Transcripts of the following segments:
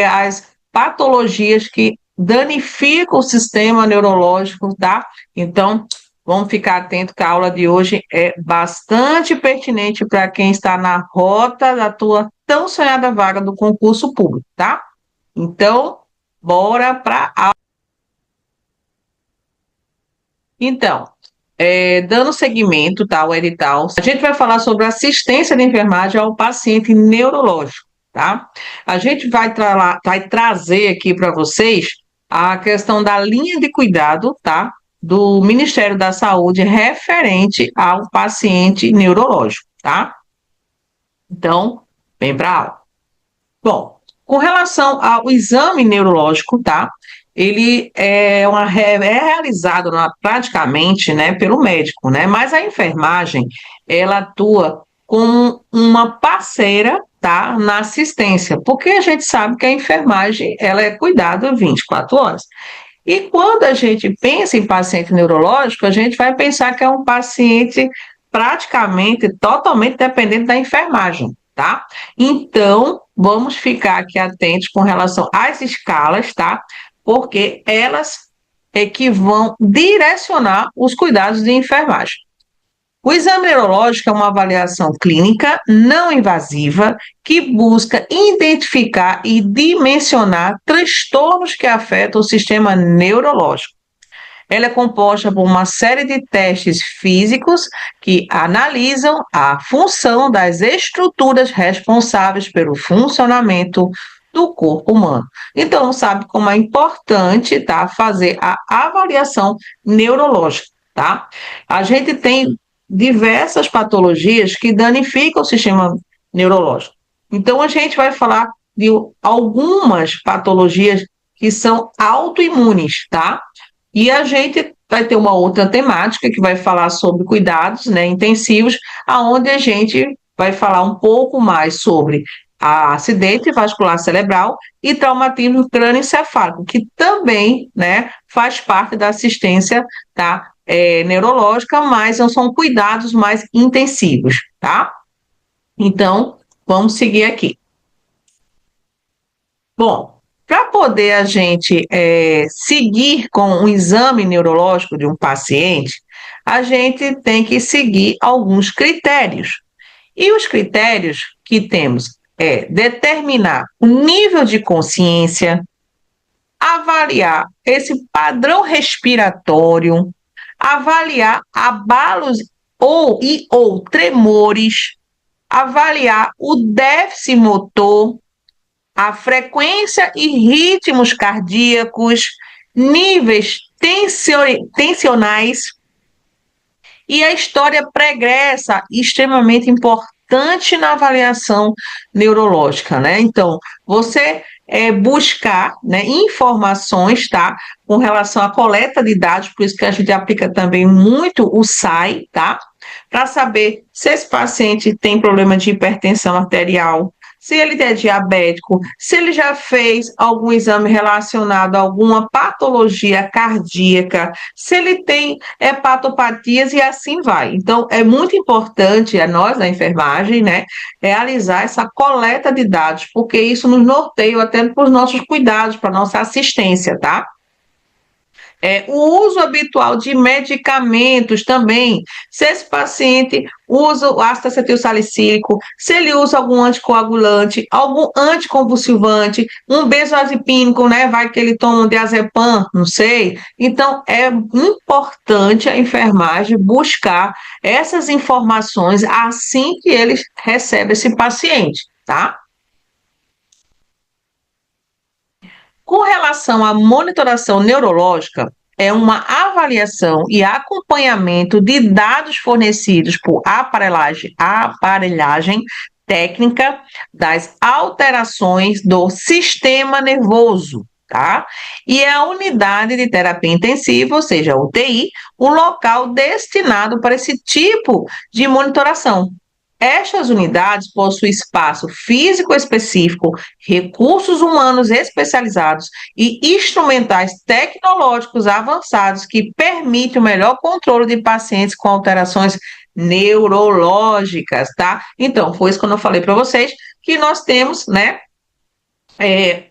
as patologias que danificam o sistema neurológico, tá? Então, vamos ficar atento que a aula de hoje é bastante pertinente para quem está na rota da tua tão sonhada vaga do concurso público, tá? Então, bora para a aula. Então, dando seguimento, tá, ao edital, a gente vai falar sobre assistência de enfermagem ao paciente neurológico, tá? A gente vai trazer aqui para vocês a questão da linha de cuidado, tá? Do Ministério da Saúde referente ao paciente neurológico, tá? Então, vem para a aula. Bom, com relação ao exame neurológico, tá? Ele é realizado praticamente, né, pelo médico, né? Mas a enfermagem, ela atua como uma parceira, tá, na assistência, porque a gente sabe que a enfermagem, ela é cuidada 24 horas. E quando a gente pensa em paciente neurológico, a gente vai pensar que é um paciente praticamente totalmente dependente da enfermagem, tá? Então, vamos ficar aqui atentos com relação às escalas, tá? Porque elas é que vão direcionar os cuidados de enfermagem. O exame neurológico é uma avaliação clínica não invasiva que busca identificar e dimensionar transtornos que afetam o sistema neurológico. Ela é composta por uma série de testes físicos que analisam a função das estruturas responsáveis pelo funcionamento do corpo humano. Então, sabe como é importante, tá, fazer a avaliação neurológica, tá? A gente tem diversas patologias que danificam o sistema neurológico. Então, a gente vai falar de algumas patologias que são autoimunes, tá? E a gente vai ter uma outra temática que vai falar sobre cuidados, né, intensivos, aonde a gente vai falar um pouco mais sobre acidente vascular cerebral e traumatismo crânioencefálico, que também, né, faz parte da assistência, tá, neurológica, mas são cuidados mais intensivos, tá? Então, vamos seguir aqui. Bom, para poder a gente seguir com o exame neurológico de um paciente, a gente tem que seguir alguns critérios. E os critérios que temos é determinar o nível de consciência, avaliar esse padrão respiratório, avaliar abalos ou tremores, avaliar o déficit motor, a frequência e ritmos cardíacos, níveis tensionais e a história pregressa, extremamente importante na avaliação neurológica, né? Então, você buscar, né, informações, tá, com relação à coleta de dados, por isso que a gente aplica também muito o SAI, tá, para saber se esse paciente tem problema de hipertensão arterial, se ele é diabético, se ele já fez algum exame relacionado a alguma patologia cardíaca, se ele tem hepatopatias e assim vai. Então, é muito importante a nós, da enfermagem, né, realizar essa coleta de dados, porque isso nos norteia até para os nossos cuidados, para a nossa assistência, tá? O uso habitual de medicamentos também. Se esse paciente usa o ácido acetilsalicílico, se ele usa algum anticoagulante, algum anticonvulsivante, um benzodiazepínico, né? Vai que ele toma um diazepam, não sei. Então, é importante a enfermagem buscar essas informações assim que ele recebe esse paciente, tá? Com relação à monitoração neurológica, é uma avaliação e acompanhamento de dados fornecidos por aparelhagem técnica das alterações do sistema nervoso, tá? E a unidade de terapia intensiva, ou seja, a UTI, o local destinado para esse tipo de monitoração. Estas unidades possuem espaço físico específico, recursos humanos especializados e instrumentais tecnológicos avançados que permitem o melhor controle de pacientes com alterações neurológicas, tá? Então, foi isso que eu falei para vocês, que nós temos, né,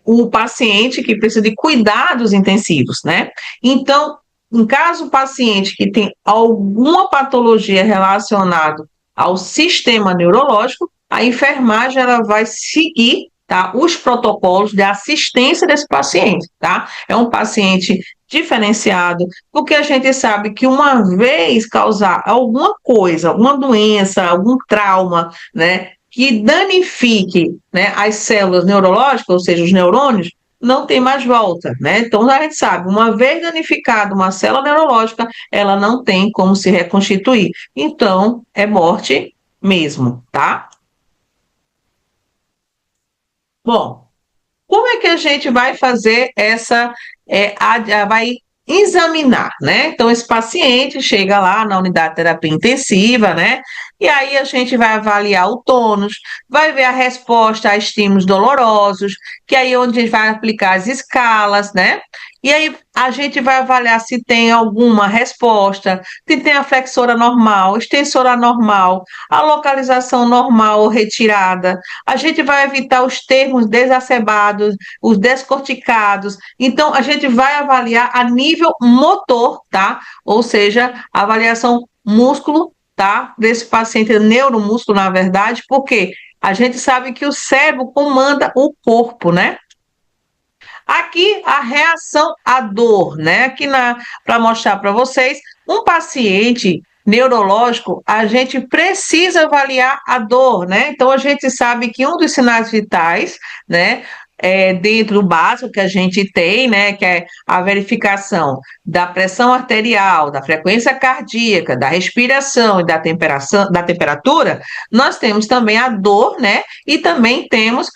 o paciente que precisa de cuidados intensivos, né? Então, em caso o paciente que tem alguma patologia relacionada ao sistema neurológico, a enfermagem ela vai seguir, tá, os protocolos de assistência desse paciente, tá? É um paciente diferenciado, porque a gente sabe que uma vez causar alguma coisa, alguma doença, algum trauma, né, que danifique, né, as células neurológicas, ou seja, os neurônios, não tem mais volta, né? Então a gente sabe, uma vez danificada uma célula neurológica, ela não tem como se reconstituir. Então é morte mesmo, tá? Bom, como é que a gente vai fazer vai examinar, né? Então, esse paciente chega lá na unidade de terapia intensiva, né? E aí a gente vai avaliar o tônus, vai ver a resposta a estímulos dolorosos, que aí é onde a gente vai aplicar as escalas, né? E aí a gente vai avaliar se tem alguma resposta, se tem a flexora normal, extensora normal, a localização normal ou retirada. A gente vai evitar os termos desacebados, os descorticados. Então, a gente vai avaliar a nível motor, tá? Ou seja, a avaliação músculo, tá? Desse paciente, neuromúsculo, na verdade, porque a gente sabe que o cérebro comanda o corpo, né? Aqui a reação à dor, né? Aqui para mostrar para vocês, um paciente neurológico, a gente precisa avaliar a dor, né? Então a gente sabe que um dos sinais vitais, né, dentro do básico que a gente tem, né, que é a verificação da pressão arterial, da frequência cardíaca, da respiração e da temperatura, nós temos também a dor, né? E também temos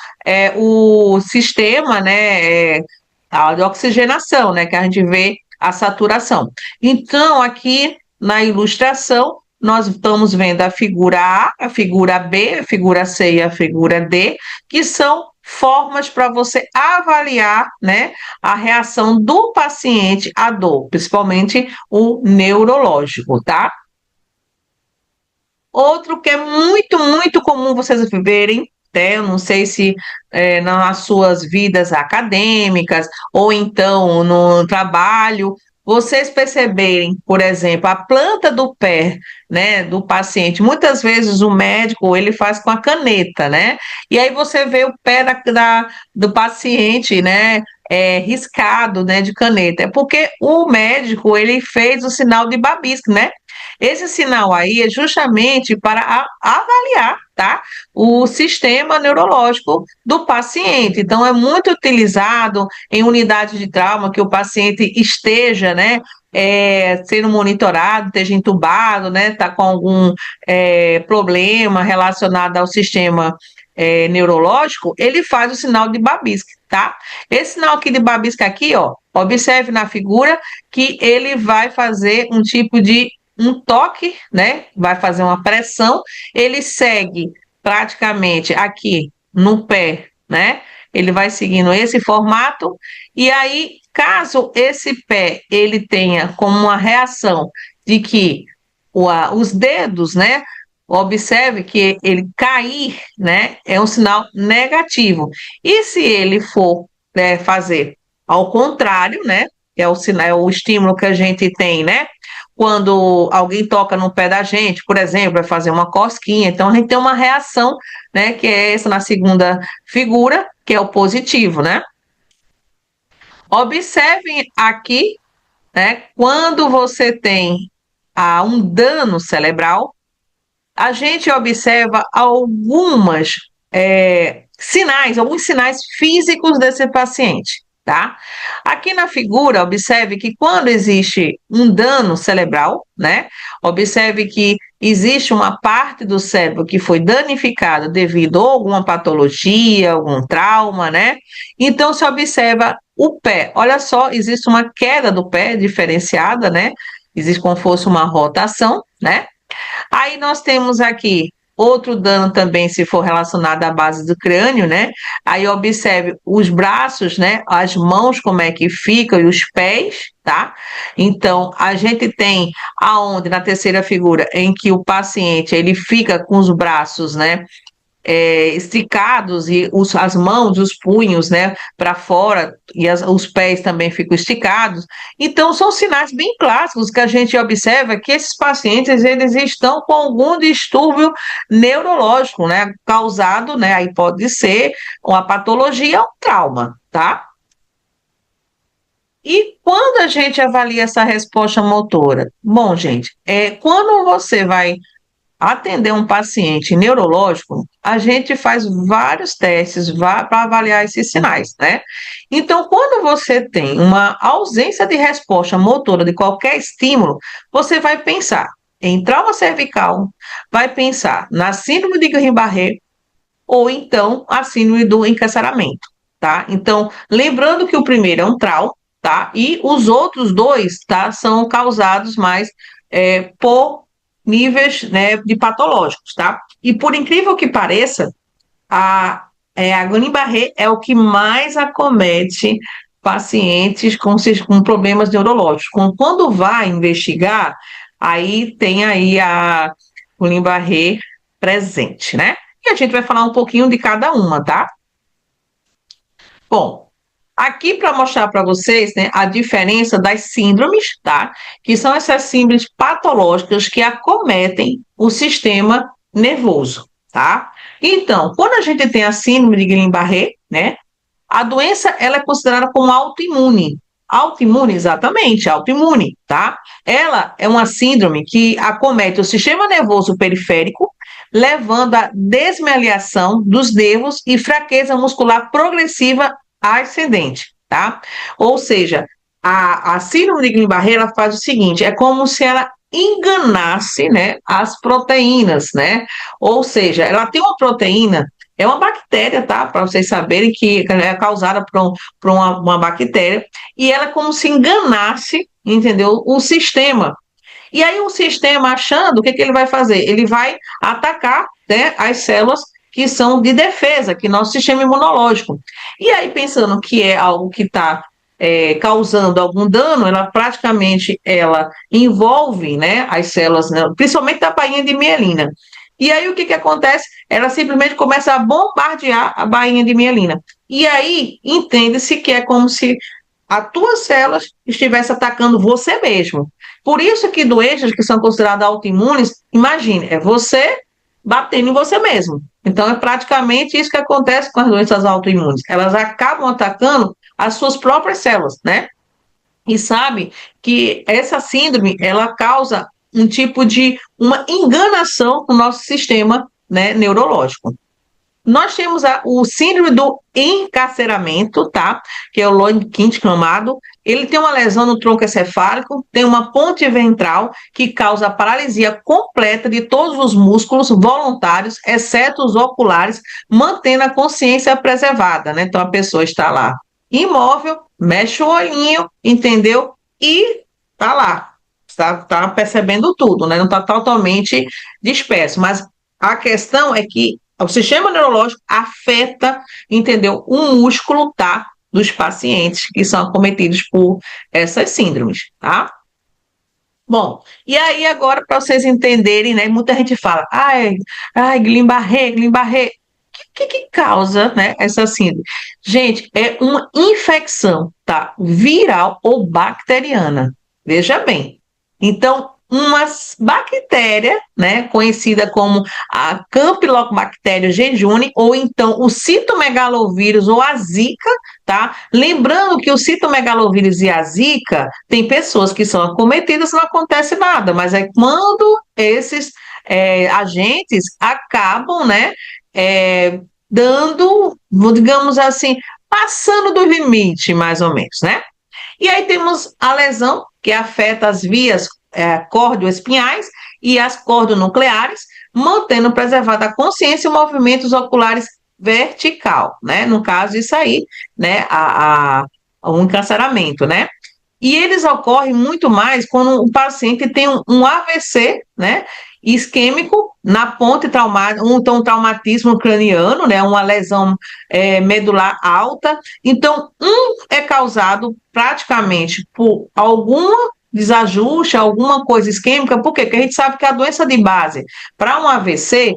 o sistema, né, de oxigenação, né, que a gente vê a saturação. Então, aqui na ilustração, nós estamos vendo a figura A, a figura B, a figura C e a figura D, que são formas para você avaliar, né, a reação do paciente à dor, principalmente o neurológico, tá? Outro que é muito, muito comum vocês verem, né? Eu não sei se nas suas vidas acadêmicas ou então no trabalho, vocês perceberem, por exemplo, a planta do pé, né, do paciente. Muitas vezes o médico ele faz com a caneta, né? E aí você vê o pé do paciente, né? Riscado, né, de caneta. É porque o médico ele fez o sinal de babisco, né? Esse sinal aí é justamente para avaliar, tá? O sistema neurológico do paciente. Então, é muito utilizado em unidades de trauma que o paciente esteja, né? Sendo monitorado, esteja entubado, né? Está com algum problema relacionado ao sistema neurológico, ele faz o sinal de babisca, tá? Esse sinal aqui de babisca aqui, ó, observe na figura que ele vai fazer um tipo de um toque, né? Vai fazer uma pressão, ele segue praticamente aqui no pé, né? Ele vai seguindo esse formato e aí, caso esse pé ele tenha como uma reação de que os dedos, né? Observe que ele cair, né? É um sinal negativo. E se ele for fazer ao contrário, né? Que é o sinal, é o estímulo que a gente tem, né? Quando alguém toca no pé da gente, por exemplo, vai fazer uma cosquinha, então a gente tem uma reação, né, que é essa na segunda figura, que é o positivo, né? Observem aqui, né, quando você tem um dano cerebral, a gente observa alguns sinais físicos desse paciente, tá? Aqui na figura, observe que quando existe um dano cerebral, né? Observe que existe uma parte do cérebro que foi danificada devido a alguma patologia, algum trauma, né? Então, se observa o pé. Olha só, existe uma queda do pé diferenciada, né? Existe como se fosse uma rotação, né? Aí nós temos aqui outro dano também, se for relacionado à base do crânio, né? Aí observe os braços, né? As mãos, como é que ficam, e os pés, tá? Então, a gente tem aonde, na terceira figura, em que o paciente, ele fica com os braços, né? esticados e as mãos, os punhos, né, para fora e os pés também ficam esticados. Então, são sinais bem clássicos que a gente observa que esses pacientes eles estão com algum distúrbio neurológico, né, causado, né, aí pode ser uma patologia ou um trauma, tá? E quando a gente avalia essa resposta motora? Bom, gente, quando você vai atender um paciente neurológico, a gente faz vários testes para avaliar esses sinais, né? Então, quando você tem uma ausência de resposta motora de qualquer estímulo, você vai pensar em trauma cervical, vai pensar na síndrome de Guillain-Barré ou então a síndrome do encarceramento, tá? Então, lembrando que o primeiro é um trauma, tá? E os outros dois, tá, são causados mais por níveis, né, de patológicos, tá? E por incrível que pareça, a Guillain-Barré é o que mais acomete pacientes com problemas neurológicos. Quando vai investigar, aí tem aí a Guillain-Barré presente, né? E a gente vai falar um pouquinho de cada uma, tá? Bom, aqui para mostrar para vocês, né, a diferença das síndromes, tá? Que são essas síndromes patológicas que acometem o sistema nervoso, tá? Então, quando a gente tem a síndrome de Guillain-Barré, né, a doença ela é considerada como autoimune. Autoimune, exatamente, autoimune, tá? Ela é uma síndrome que acomete o sistema nervoso periférico, levando à desmaliação dos nervos e fraqueza muscular progressiva ascendente, tá? Ou seja, a síndrome de Guillain-Barré ela faz o seguinte, é como se ela enganasse, né, as proteínas, né? Ou seja, ela tem uma proteína, é uma bactéria, tá? Para vocês saberem que é causada por uma bactéria, e ela é como se enganasse, entendeu? O sistema. E aí o sistema achando, o que ele vai fazer? Ele vai atacar, né, as células que são de defesa, que é nosso sistema imunológico. E aí, pensando que é algo que está causando algum dano, ela envolve, né, as células, né, principalmente da bainha de mielina. E aí o que acontece? Ela simplesmente começa a bombardear a bainha de mielina. E aí entende-se que é como se as tuas células estivessem atacando você mesmo. Por isso que doenças que são consideradas autoimunes, imagine, é você batendo em você mesmo. Então é praticamente isso que acontece com as doenças autoimunes. Elas acabam atacando as suas próprias células, né? E sabe que essa síndrome, ela causa um tipo de uma enganação no nosso sistema, né, neurológico. Nós temos o síndrome do encarceramento, tá? Que é o Loenkins clamado. Ele tem uma lesão no tronco encefálico, tem uma ponte ventral que causa paralisia completa de todos os músculos voluntários, exceto os oculares, mantendo a consciência preservada, né? Então a pessoa está lá imóvel, mexe o olhinho, entendeu? E tá lá, tá percebendo tudo, né? Não está totalmente disperso. Mas a questão é que o sistema neurológico afeta, entendeu, o músculo, tá, dos pacientes que são acometidos por essas síndromes, tá? Bom, e aí agora para vocês entenderem, né, muita gente fala, Guillain-Barré, Guillain-Barré, que causa, né, essa síndrome? Gente, é uma infecção, tá, viral ou bacteriana, veja bem. Então, uma bactéria, né, conhecida como a Campylobacter jejuni, ou então o citomegalovírus ou a Zika, tá? Lembrando que o citomegalovírus e a Zika, tem pessoas que são acometidas e não acontece nada, mas é quando esses agentes acabam, né, dando, digamos assim, passando do limite, mais ou menos, né? E aí temos a lesão, que afeta as vias córdio-espinhais e as cordonucleares, mantendo preservada a consciência e movimentos oculares vertical, né? No caso, isso aí, né? O encarceramento, né? E eles ocorrem muito mais quando o paciente tem um AVC, né? Isquêmico na ponte traumática, um traumatismo craniano, né? Uma lesão medular alta. Então, é causado praticamente por algum desajuste, alguma coisa isquêmica, por quê? Porque a gente sabe que a doença de base para um AVC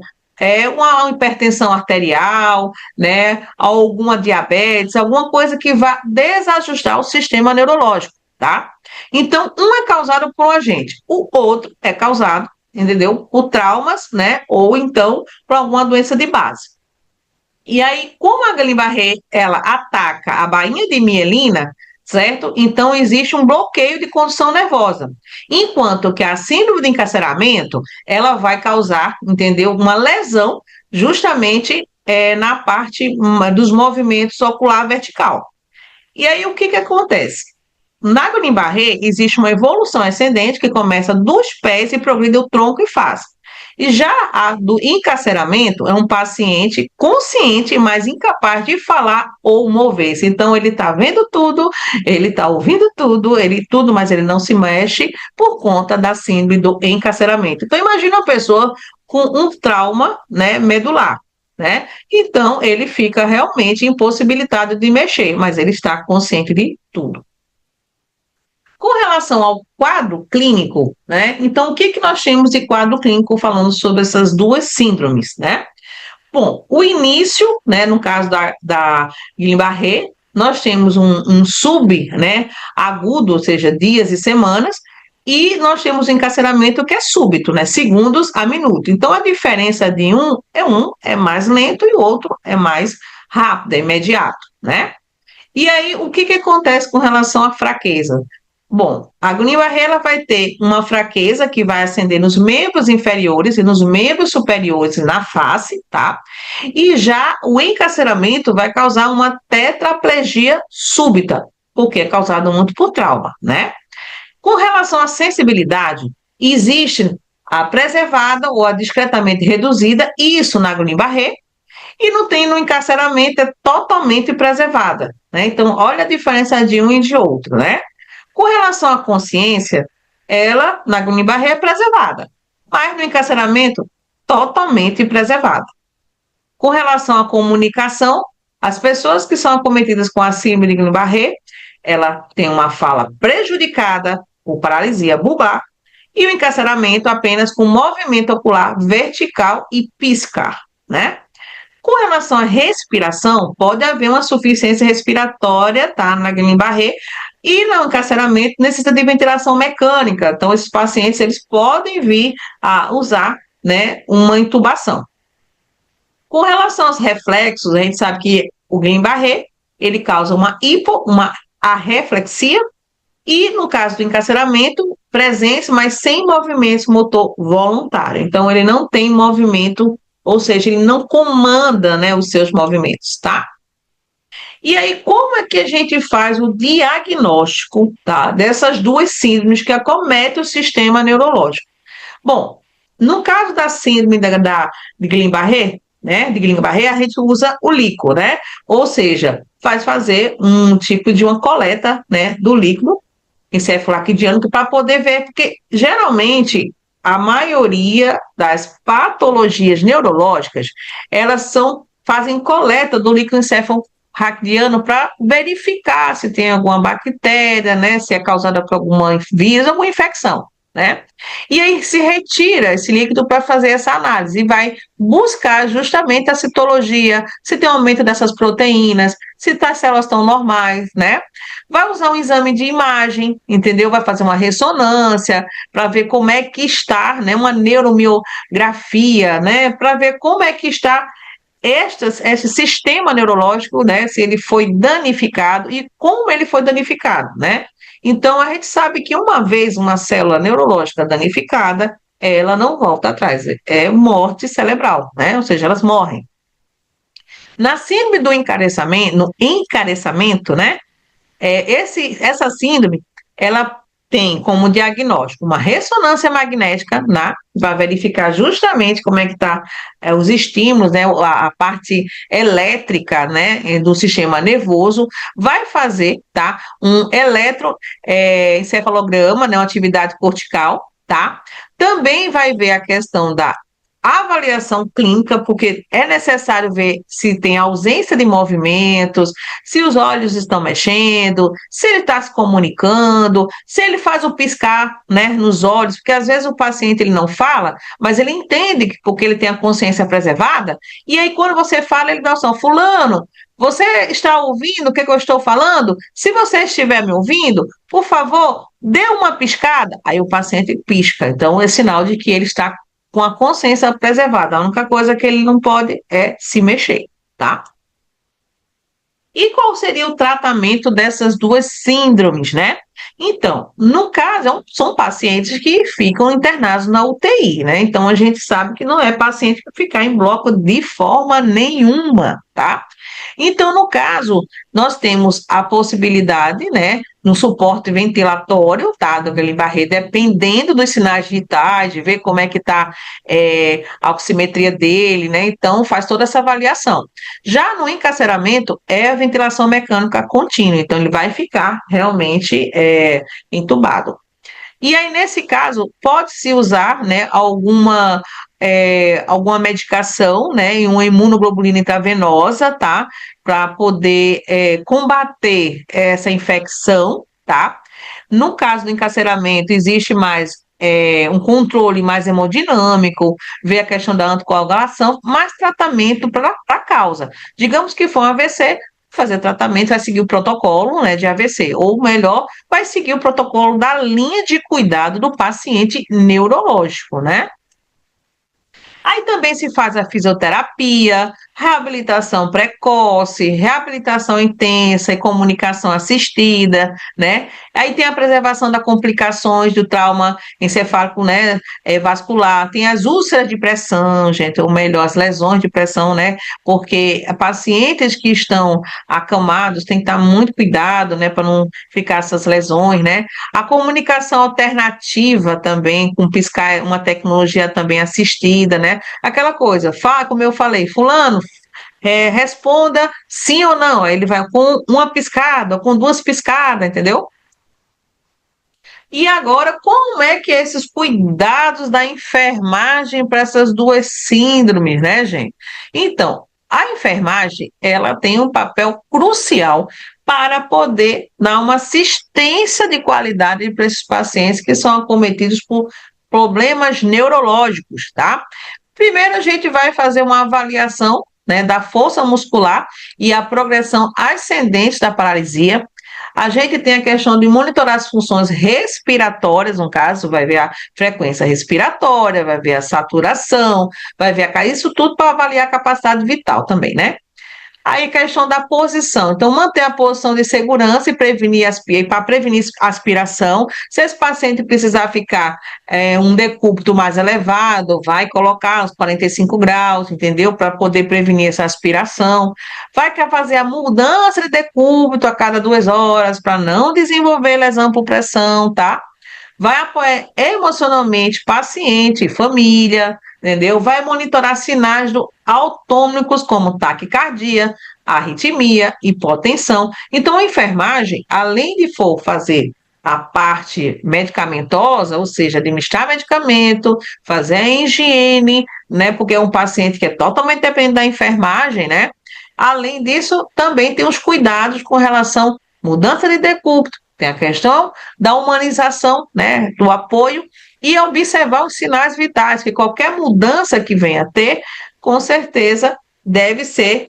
uma hipertensão arterial, né, alguma diabetes, alguma coisa que vá desajustar o sistema neurológico, tá? Então, um é causado por um agente, o outro é causado, entendeu? Por traumas, né, ou então por alguma doença de base. E aí, como a Guillain-Barré, ela ataca a bainha de mielina, certo? Então, existe um bloqueio de condução nervosa. Enquanto que a síndrome de encarceramento, ela vai causar, entendeu? Uma lesão justamente na parte dos movimentos ocular vertical. E aí, o que que acontece? Na Guillain-Barré, existe uma evolução ascendente que começa dos pés e progride o tronco e face. E já a do encarceramento é um paciente consciente, mas incapaz de falar ou mover-se. Então, ele está vendo tudo, ele está ouvindo tudo, ele tudo, mas ele não se mexe por conta da síndrome do encarceramento. Então, imagina uma pessoa com um trauma, né, medular. Né? Então, ele fica realmente impossibilitado de mexer, mas ele está consciente de tudo. Com relação ao quadro clínico, né? Então, o que que nós temos de quadro clínico falando sobre essas duas síndromes, né? Bom, o início, né, no caso da Guillain-Barré, nós temos um sub, né, agudo, ou seja, dias e semanas, e nós temos o encarceramento que é súbito, né, segundos a minuto. Então, a diferença de um é mais lento e o outro é mais rápido, é imediato, né? E aí, o que que acontece com relação à fraqueza? Bom, a Guillain-Barré ela vai ter uma fraqueza que vai acender nos membros inferiores e nos membros superiores na face, tá? E já o encarceramento vai causar uma tetraplegia súbita, porque é causado muito por trauma, né? Com relação à sensibilidade, existe a preservada ou a discretamente reduzida, isso na Guillain-Barré, e não tem no encarceramento, é totalmente preservada, né? Então, olha a diferença de um e de outro, né? Com relação à consciência, ela, na Guillain-Barré, é preservada, mas no encarceramento, totalmente preservada. Com relação à comunicação, as pessoas que são acometidas com a síndrome de Guillain-Barré, ela tem uma fala prejudicada por paralisia bulbar e o encarceramento apenas com movimento ocular vertical e piscar, né? Com relação à respiração, pode haver uma suficiência respiratória, tá, na Guillain-Barré, e no encarceramento necessita de ventilação mecânica. Então, esses pacientes, eles podem vir a usar, né, uma intubação. Com relação aos reflexos, a gente sabe que o Guillain-Barré, ele causa uma arreflexia, e no caso do encarceramento, presença, mas sem movimento motor voluntário. Então, ele não tem movimento, ou seja, ele não comanda, né, os seus movimentos, tá? E aí, como é que a gente faz o diagnóstico, tá, dessas duas síndromes que acometem o sistema neurológico? Bom, no caso da síndrome de Guillain-Barré, né, de Guillain-Barré, a gente usa o líquido, né? Ou seja, faz fazer um tipo de uma coleta, né, do líquido encefaloquidiano para poder ver, porque geralmente a maioria das patologias neurológicas, elas fazem coleta do líquido encefaloraquidiano para verificar se tem alguma bactéria, né, se é causada por alguma vírus, alguma infecção, né? E aí se retira esse líquido para fazer essa análise e vai buscar justamente a citologia, se tem aumento dessas proteínas, se as células estão normais, né? Vai usar um exame de imagem, entendeu? Vai fazer uma ressonância para ver como é que está, né? Uma neuromiografia, né? Para ver como é que está esse sistema neurológico, né? Se ele foi danificado e como ele foi danificado, né? Então, a gente sabe que uma vez uma célula neurológica danificada, ela não volta atrás, é morte cerebral, né? Ou seja, elas morrem. Na síndrome do encarecimento, no encarecimento, né? Essa síndrome, ela tem como diagnóstico uma ressonância magnética, né, para verificar justamente como é que está os estímulos, né, a parte elétrica, né, do sistema nervoso, vai fazer, tá, um eletroencefalograma, né, uma atividade cortical, tá? Também vai ver a questão da avaliação clínica, porque é necessário ver se tem ausência de movimentos, se os olhos estão mexendo, se ele está se comunicando, se ele faz o piscar, né, nos olhos, porque às vezes o paciente ele não fala, mas ele entende que porque ele tem a consciência preservada, e aí quando você fala, ele dá o som, fulano, você está ouvindo o que eu estou falando? Se você estiver me ouvindo, por favor, dê uma piscada. Aí o paciente pisca. Então, é sinal de que ele está com a consciência preservada. A única coisa que ele não pode é se mexer, tá? E qual seria o tratamento dessas duas síndromes, né? Então, no caso, são pacientes que ficam internados na UTI, né? Então, a gente sabe que não é paciente para ficar em bloco de forma nenhuma, tá? Então, no caso, nós temos a possibilidade, né, no suporte ventilatório, tá, do Guillain-Barré, dependendo dos sinais vitais, de ver como é que está a oximetria dele, né? Então, faz toda essa avaliação. Já no encarceramento, é a ventilação mecânica contínua, então ele vai ficar realmente entubado. E aí, nesse caso, pode-se usar, né, alguma medicação, né, e uma imunoglobulina intravenosa, tá, para poder combater essa infecção, tá? No caso do encarceramento, existe mais um controle mais hemodinâmico, ver a questão da anticoagulação, mais tratamento para a causa. Digamos que foi um AVC, fazer tratamento, vai seguir o protocolo, né, de AVC, ou melhor, vai seguir o protocolo da linha de cuidado do paciente neurológico, né? Aí também se faz a fisioterapia, reabilitação precoce, reabilitação intensa e comunicação assistida, né? Aí tem a preservação das complicações do trauma encefálico, né, vascular, tem as úlceras de pressão, gente, ou melhor, as lesões de pressão, né? Porque pacientes que estão acamados têm que estar muito cuidado, né, para não ficar essas lesões, né? A comunicação alternativa também, com piscar, uma tecnologia também assistida, né? Aquela coisa, fala, como eu falei, fulano, responda sim ou não. Aí ele vai com uma piscada, com duas piscadas, entendeu? E agora, como é que esses cuidados da enfermagem para essas duas síndromes, né, gente? Então, a enfermagem, ela tem um papel crucial para poder dar uma assistência de qualidade para esses pacientes que são acometidos por problemas neurológicos, tá? Primeiro, a gente vai fazer uma avaliação, né, da força muscular e a progressão ascendente da paralisia. A gente tem a questão de monitorar as funções respiratórias, no caso, vai ver a frequência respiratória, vai ver a saturação, vai ver isso tudo para avaliar a capacidade vital também, né? Aí, questão da posição. Então, manter a posição de segurança e para prevenir aspiração. Se esse paciente precisar ficar um decúbito mais elevado, vai colocar uns 45 graus, entendeu? Para poder prevenir essa aspiração. Vai querer fazer a mudança de decúbito a cada 2 horas, para não desenvolver lesão por pressão, tá? Vai apoiar emocionalmente paciente, família, entendeu? Vai monitorar sinais autônomos como taquicardia, arritmia, hipotensão. Então, a enfermagem, além de for fazer a parte medicamentosa, ou seja, administrar medicamento, fazer a higiene, né? Porque é um paciente que é totalmente dependente da enfermagem, né? Além disso, também tem os cuidados com relação à mudança de decúbito, tem a questão da humanização, né, do apoio e observar os sinais vitais, que qualquer mudança que venha a ter, com certeza deve ser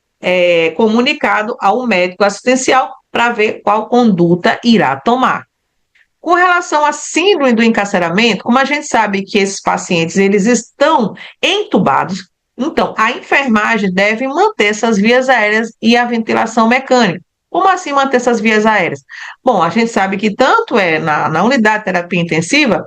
comunicado ao médico assistencial para ver qual conduta irá tomar. Com relação à síndrome do encarceramento, como a gente sabe que esses pacientes eles estão entubados, então a enfermagem deve manter essas vias aéreas e a ventilação mecânica. Como assim manter essas vias aéreas? Bom, a gente sabe que tanto na unidade de terapia intensiva,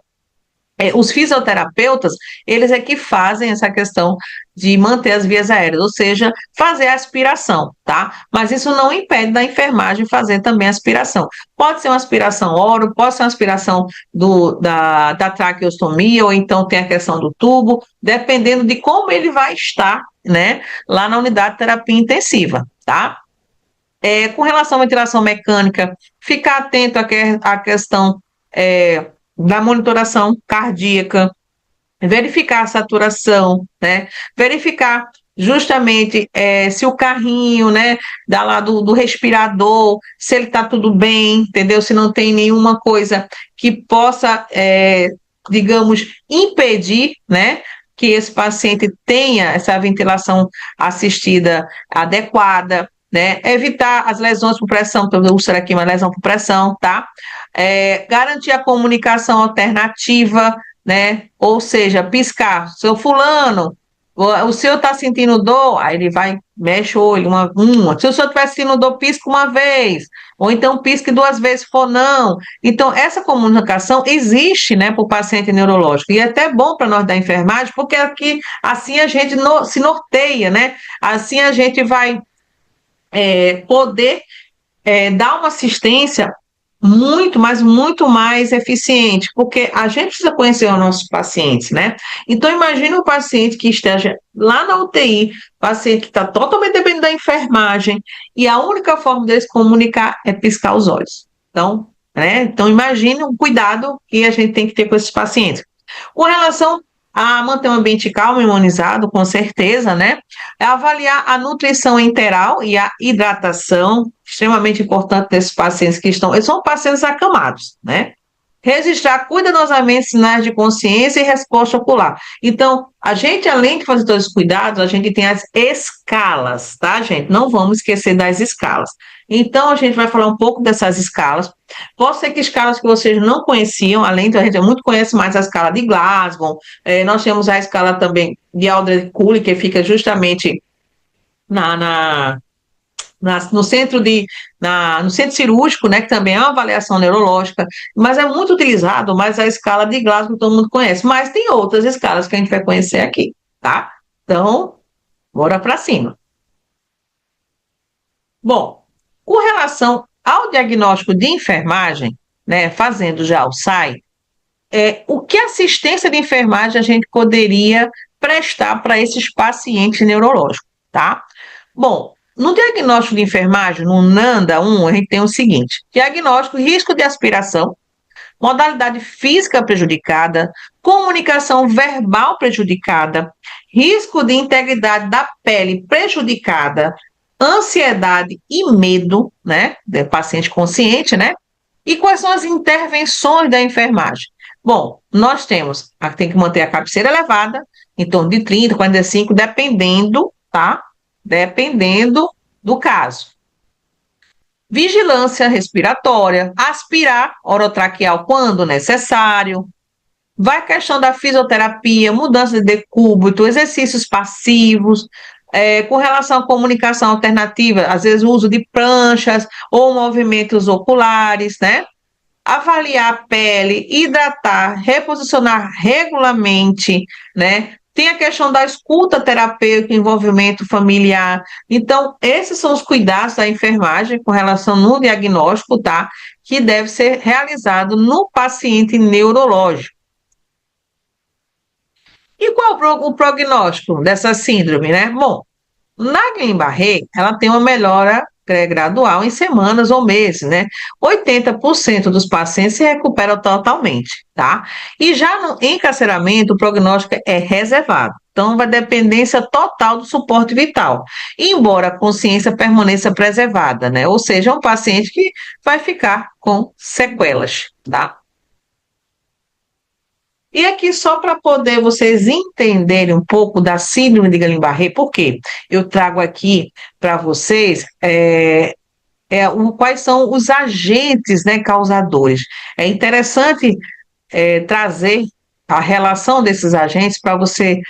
os fisioterapeutas, eles é que fazem essa questão de manter as vias aéreas, ou seja, fazer a aspiração, tá? Mas isso não impede da enfermagem fazer também a aspiração. Pode ser uma aspiração oro, pode ser uma aspiração da traqueostomia, ou então tem a questão do tubo, dependendo de como ele vai estar, né, lá na unidade de terapia intensiva, tá? Com relação à ventilação mecânica, ficar atento à questão da monitoração cardíaca, verificar a saturação, né? Verificar justamente se o carrinho, né, da lá do respirador, se ele está tudo bem, entendeu? Se não tem nenhuma coisa que possa, digamos, impedir, né, que esse paciente tenha essa ventilação assistida adequada, né? Evitar as lesões por pressão, porque úlcera aqui é uma lesão por pressão, tá? Garantir a comunicação alternativa, né? Ou seja, piscar, seu fulano, o senhor está sentindo dor? Aí ele vai, mexe o olho, uma. Se o senhor estiver sentindo dor, pisca uma vez, ou então pisque duas vezes, se for não. Então, essa comunicação existe, né, para o paciente neurológico, e é até bom para nós da enfermagem, porque aqui, assim a gente se norteia, né? Assim a gente vai poder dar uma assistência muito, mas muito mais eficiente, porque a gente precisa conhecer os nossos pacientes, né? Então, imagine um paciente que esteja lá na UTI, paciente que está totalmente dependendo da enfermagem, e a única forma dele se comunicar é piscar os olhos. Então, né? Então, imagine o cuidado que a gente tem que ter com esses pacientes. Com relação a manter um ambiente calmo e imunizado, com certeza, né? É avaliar a nutrição enteral e a hidratação, extremamente importante desses pacientes que estão, eles são pacientes acamados, né? Registrar cuidadosamente sinais de consciência e resposta ocular. Então, a gente, além de fazer todos os cuidados, a gente tem as escalas, tá, gente? Não vamos esquecer das escalas. Então, a gente vai falar um pouco dessas escalas. Pode ser que escalas que vocês não conheciam, além de a gente muito conhece mais a escala de Glasgow, nós temos a escala também de Aldrich-Cooley, que fica justamente na, na no no centro cirúrgico, né, que também é uma avaliação neurológica, mas é muito utilizado, mas a escala de Glasgow todo mundo conhece, mas tem outras escalas que a gente vai conhecer aqui, tá? Então, bora para cima. Bom, com relação ao diagnóstico de enfermagem, né, fazendo já o SAI, o que assistência de enfermagem a gente poderia prestar para esses pacientes neurológicos, tá? Bom, no diagnóstico de enfermagem, no NANDA 1, a gente tem o seguinte: diagnóstico, risco de aspiração, modalidade física prejudicada, comunicação verbal prejudicada, risco de integridade da pele prejudicada, ansiedade e medo, né, do paciente consciente, né? E quais são as intervenções da enfermagem? Bom, nós tem que manter a cabeceira elevada, em torno de 30, 45, dependendo, tá? Dependendo do caso. Vigilância respiratória, aspirar orotraqueal quando necessário. Vai a questão da fisioterapia, mudança de decúbito, exercícios passivos, com relação à comunicação alternativa, às vezes o uso de pranchas ou movimentos oculares, né? Avaliar a pele, hidratar, reposicionar regularmente, né? Tem a questão da escuta terapêutica, envolvimento familiar. Então, esses são os cuidados da enfermagem com relação no diagnóstico, tá? Que deve ser realizado no paciente neurológico. E qual o prognóstico dessa síndrome, né? Bom, na Guillain-Barré, ela tem uma melhora gradual em semanas ou meses, né? 80% dos pacientes se recuperam totalmente, tá? E já no encarceramento, o prognóstico é reservado. Então, vai dependência total do suporte vital, embora a consciência permaneça preservada, né? Ou seja, é um paciente que vai ficar com sequelas, tá? E aqui, só para poder vocês entenderem um pouco da síndrome de Guillain-Barré, por quê? Eu trago aqui para vocês quais são os agentes, né, causadores. É interessante trazer a relação desses agentes para você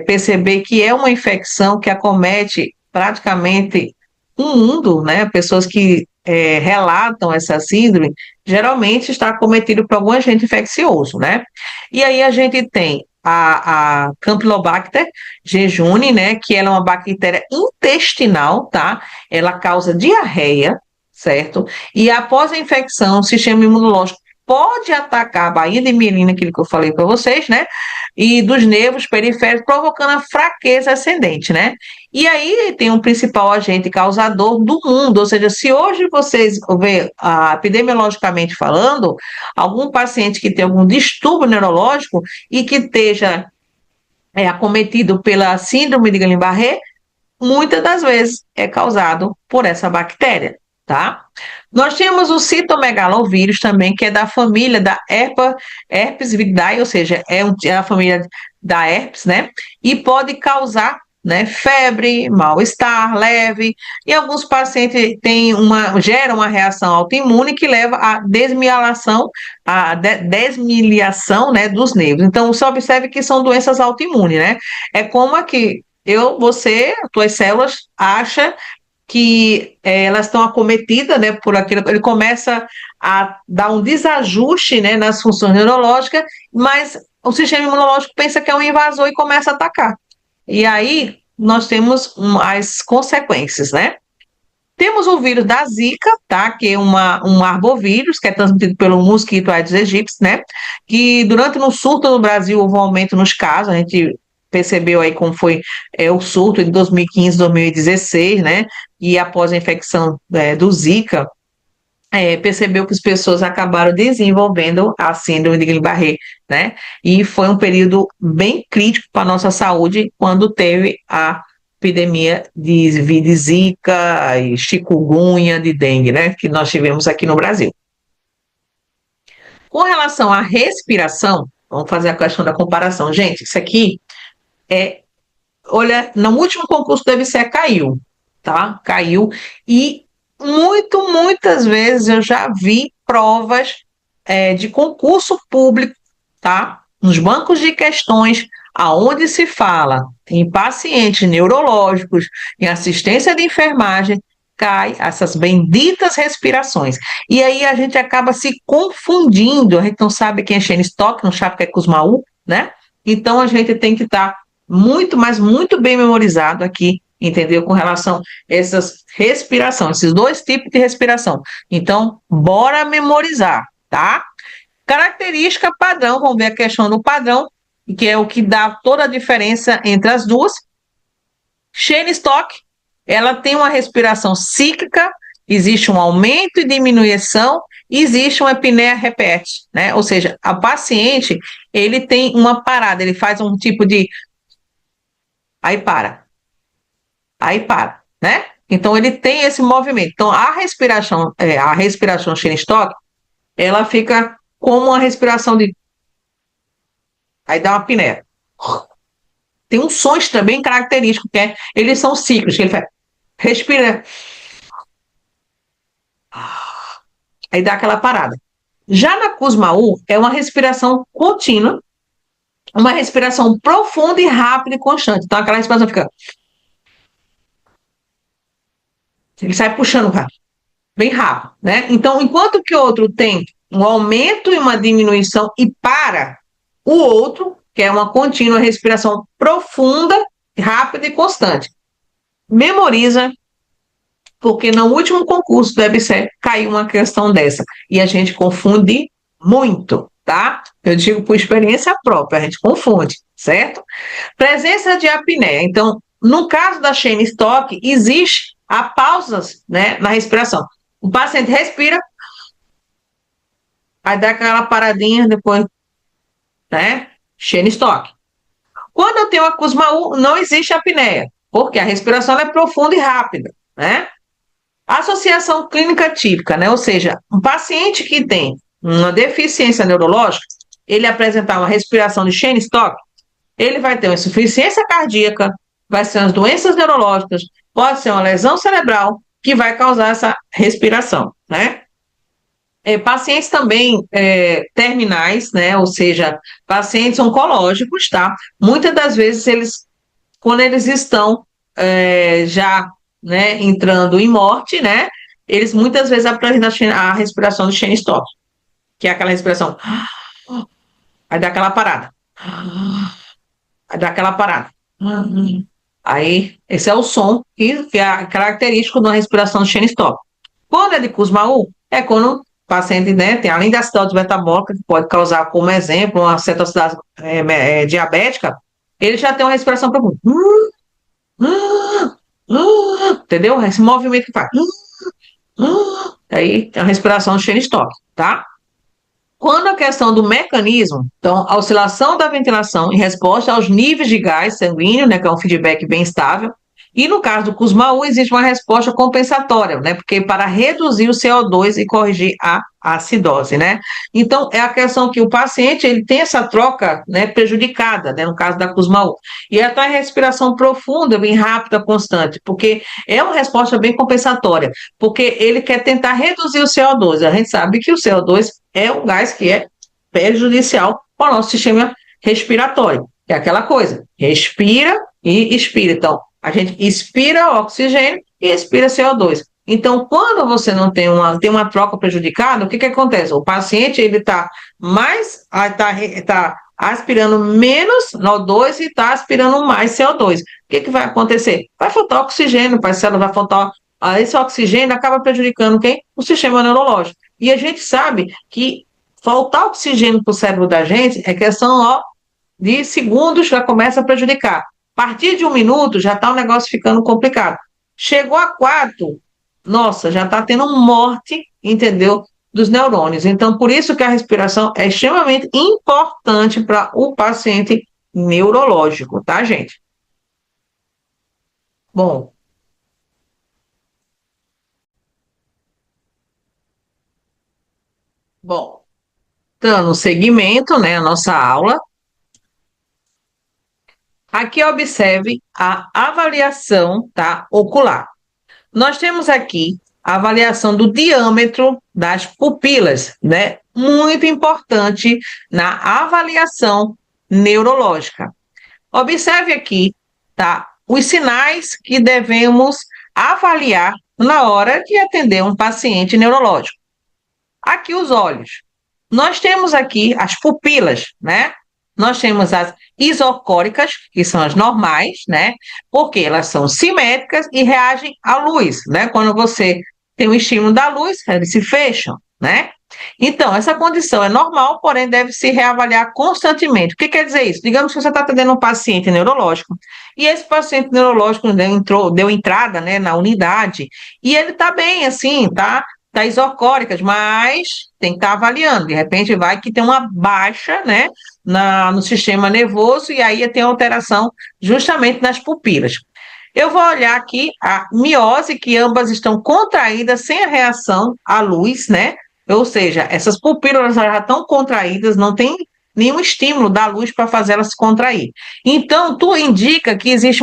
perceber que é uma infecção que acomete praticamente o mundo, né? Pessoas que relatam essa síndrome, geralmente está acometido por algum agente infeccioso, né? E aí a gente tem a Campylobacter jejuni, né? Que ela é uma bactéria intestinal, tá? Ela causa diarreia, certo? E após a infecção, o sistema imunológico pode atacar a baía de mielina, aquilo que eu falei para vocês, né? e dos nervos periféricos, provocando a fraqueza ascendente, né? E aí tem um principal agente causador do mundo, ou seja, se hoje vocês ver epidemiologicamente falando, algum paciente que tem algum distúrbio neurológico e que esteja acometido pela síndrome de Guillain-Barré, muitas das vezes é causado por essa bactéria, tá? Nós temos o citomegalovírus também, que é da família da herpes viridae, ou seja, é a família da herpes, né? E pode causar, né, febre, mal-estar leve, e alguns pacientes geram uma reação autoimune que leva à desmiliação, né, dos nervos. Então, você observe que são doenças autoimunes, né? É como aqui, tuas células acha que elas estão acometidas, né, por aquilo, ele começa a dar um desajuste, né, nas funções neurológicas, mas o sistema imunológico pensa que é um invasor e começa a atacar. E aí nós temos as consequências, né? Temos o vírus da Zika, tá? Que é um arbovírus, que é transmitido pelo mosquito Aedes aegypti, né? Que durante no surto no Brasil houve um aumento nos casos, a gente percebeu aí como foi o surto em 2015, 2016, né? E após a infecção do Zika, percebeu que as pessoas acabaram desenvolvendo a síndrome de Guillain-Barré, né? E foi um período bem crítico para a nossa saúde quando teve a epidemia de Zika, e chikungunya, de dengue, né? Que nós tivemos aqui no Brasil. Com relação à respiração, vamos fazer a questão da comparação. Gente, isso aqui olha, no último concurso do IBCE caiu, tá? Caiu. E muitas vezes eu já vi provas de concurso público, tá? Nos bancos de questões, aonde se fala em pacientes neurológicos, em assistência de enfermagem, cai essas benditas respirações. E aí a gente acaba se confundindo, a gente não sabe quem é Shane Stock, não sabe quem é Kussmaul, né? Então a gente tem que estar muito, mas muito bem memorizado aqui, entendeu? Com relação a essas respirações, esses dois tipos de respiração. Então, bora memorizar, tá? Característica padrão, vamos ver a questão do padrão, que é o que dá toda a diferença entre as duas. Shane Stock, ela tem uma respiração cíclica, existe um aumento e diminuição, existe uma apneia repete, né? Ou seja, a paciente, ele tem uma parada, ele faz um tipo de aí para, né? Então ele tem esse movimento. Então a respiração Shenstock, ela fica como uma respiração de aí dá uma apneia. Tem uns sons também característicos, eles são ciclos, ele faz respira, aí dá aquela parada. Já na Kussmaul é uma respiração contínua, uma respiração profunda e rápida e constante. Então aquela respiração fica ele sai puxando bem rápido, né? Então, enquanto que o outro tem um aumento e uma diminuição e para, o outro, que é uma contínua respiração profunda, rápida e constante. Memoriza, porque no último concurso do EBSER caiu uma questão dessa, e a gente confunde muito, tá? Eu digo por experiência própria, a gente confunde, certo? Presença de apneia. Então, no caso da Shane Stock, existe a pausas, né, na respiração. O paciente respira, aí dá aquela paradinha, depois, né? Shane Stock. Quando eu tenho a Kussmaul, não existe apneia, porque a respiração é profunda e rápida, né? Associação clínica típica, né? Ou seja, um paciente que tem uma deficiência neurológica, ele apresentar uma respiração de Shane Stock, ele vai ter uma insuficiência cardíaca, vai ser umas doenças neurológicas, pode ser uma lesão cerebral que vai causar essa respiração, né? Pacientes também terminais, né? Ou seja, pacientes oncológicos, tá? Muitas das vezes quando eles estão já, né, entrando em morte, né? Eles muitas vezes apresentam a respiração do Shane Stock, que é aquela respiração, aí dá aquela parada, aí dá aquela parada. Aí, esse é o som que é característico da respiração do Shane Stock. Quando é de Kussmaul, é quando paciente, né, tem, além da acidose metabólica, que pode causar, como exemplo, uma cetoacidose diabética, ele já tem uma respiração profunda. Entendeu? Esse movimento que faz. Aí, a respiração cheia de estoque, tá? Quando a questão do mecanismo, então, a oscilação da ventilação em resposta aos níveis de gás sanguíneo, né, que é um feedback bem estável, e no caso do Kussmaul, existe uma resposta compensatória, né, porque para reduzir o CO2 e corrigir a acidose, né? Então, é a questão que o paciente, ele tem essa troca, né, prejudicada, né, no caso da Kussmaul. E até a respiração profunda, bem rápida, constante, porque é uma resposta bem compensatória, porque ele quer tentar reduzir o CO2. A gente sabe que o CO2 é um gás que é prejudicial para o nosso sistema respiratório. É aquela coisa, respira e expira. Então, a gente expira oxigênio e expira CO2. Então, quando você não tem uma troca prejudicada, o que, que acontece? O paciente ele está mais tá aspirando menos NO2 e está aspirando mais CO2. O que, que vai acontecer? Vai faltar oxigênio para a célula, vai faltar. Esse oxigênio acaba prejudicando quem? O sistema neurológico. E a gente sabe que faltar oxigênio para o cérebro da gente é questão ó, de segundos, já começa a prejudicar. A partir de 1 minuto já está o negócio ficando complicado. Chegou a 4, nossa, já está tendo morte, entendeu? Dos neurônios. Então, por isso que a respiração é extremamente importante para o paciente neurológico, tá, gente? Bom, bom, dando seguimento, né, à nossa aula, aqui observe a avaliação, tá, ocular. Nós temos aqui a avaliação do diâmetro das pupilas, né? Muito importante na avaliação neurológica. Observe aqui, tá? Os sinais que devemos avaliar na hora de atender um paciente neurológico. Aqui os olhos. Nós temos aqui as pupilas, né? Nós temos as isocóricas, que são as normais, né? Porque elas são simétricas e reagem à luz, né? Quando você tem o estímulo da luz, eles se fecham, né? Então, essa condição é normal, porém deve se reavaliar constantemente. O que quer dizer isso? Digamos que você está atendendo um paciente neurológico e esse paciente neurológico deu entrada, né, na unidade e ele está bem, assim, tá isocóricas, mas tem que estar avaliando. De repente, vai que tem uma baixa, né, no sistema nervoso, e aí tem alteração justamente nas pupilas. Eu vou olhar aqui a miose, que ambas estão contraídas sem a reação à luz, né? Ou seja, essas pupilas já estão contraídas, não tem nenhum estímulo da luz para fazer elas se contrair. Então, tu indica que existe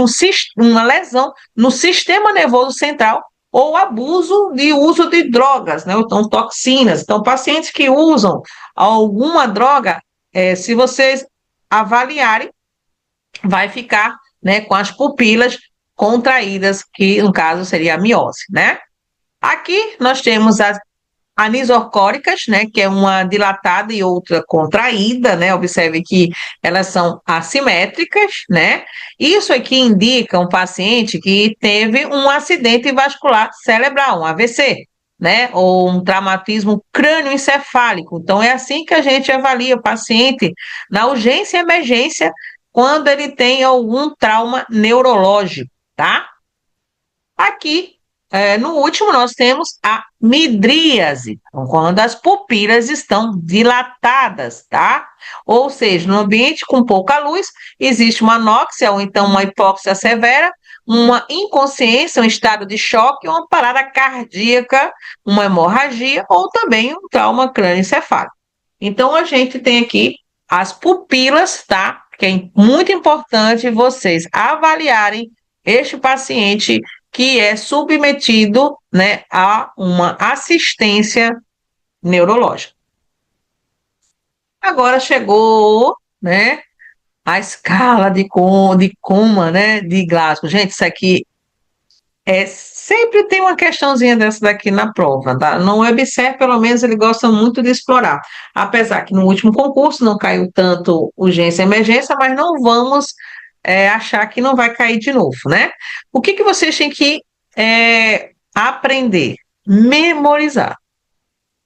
uma lesão no sistema nervoso central ou abuso de uso de drogas, né? Então, toxinas. Então, pacientes que usam alguma droga, se vocês avaliarem, vai ficar, né, com as pupilas contraídas, que no caso seria a miose, né? Aqui nós temos as anisorcóricas, né, que é uma dilatada e outra contraída, né? Observe que elas são assimétricas, né? Isso aqui indica um paciente que teve um acidente vascular cerebral, um AVC, né? Ou um traumatismo crânioencefálico. Então é assim que a gente avalia o paciente na urgência e emergência quando ele tem algum trauma neurológico, tá? Aqui, no último, nós temos a midríase, então, quando as pupilas estão dilatadas, tá? Ou seja, no ambiente com pouca luz, existe uma anóxia ou então uma hipóxia severa, uma inconsciência, um estado de choque, uma parada cardíaca, uma hemorragia ou também um trauma crânioencefálico. Então, a gente tem aqui as pupilas, tá? Que é muito importante vocês avaliarem este paciente que é submetido, né, a uma assistência neurológica. Agora chegou, né, a escala de Coma, né, de Glasgow. Gente, isso aqui sempre tem uma questãozinha dessa daqui na prova, tá? No WebSer, pelo menos, ele gosta muito de explorar. Apesar que no último concurso não caiu tanto urgência e emergência, mas não vamos achar que não vai cair de novo, né? O que que vocês têm que aprender? Memorizar.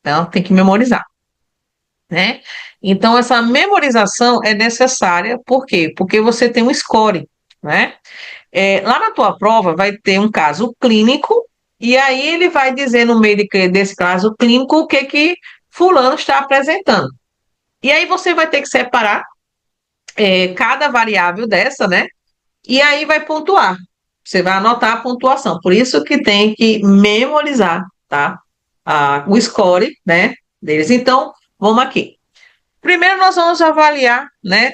Então, tem que memorizar, né? Então, essa memorização é necessária, por quê? Porque você tem um score, né? Lá na tua prova vai ter um caso clínico, e aí ele vai dizer no meio desse caso clínico o que que fulano está apresentando. E aí você vai ter que separar cada variável dessa, né? E aí vai pontuar. Você vai anotar a pontuação. Por isso que tem que memorizar, tá? O score, né, deles. Então, vamos aqui. Primeiro nós vamos avaliar, né,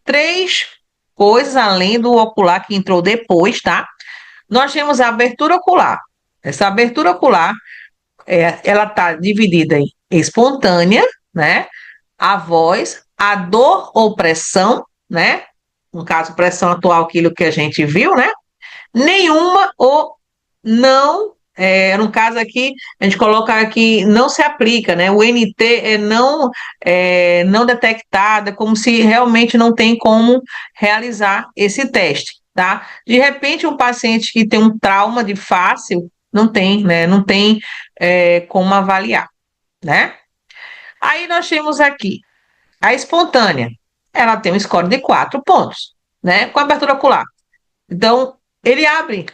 três coisas além do ocular que entrou depois, tá? Nós temos a abertura ocular. Essa abertura ocular, ela está dividida em espontânea, né? A voz, a dor ou pressão, né? No caso, pressão atual, aquilo que a gente viu, né? Nenhuma ou não, no caso aqui, a gente coloca aqui, não se aplica, né? O NT não detectada, como se realmente não tem como realizar esse teste, tá? De repente, um paciente que tem um trauma de fácil, não tem, né? Não tem como avaliar, né? Aí nós temos aqui a espontânea, ela tem um score de 4 pontos, né? Com abertura ocular. Então, ele abre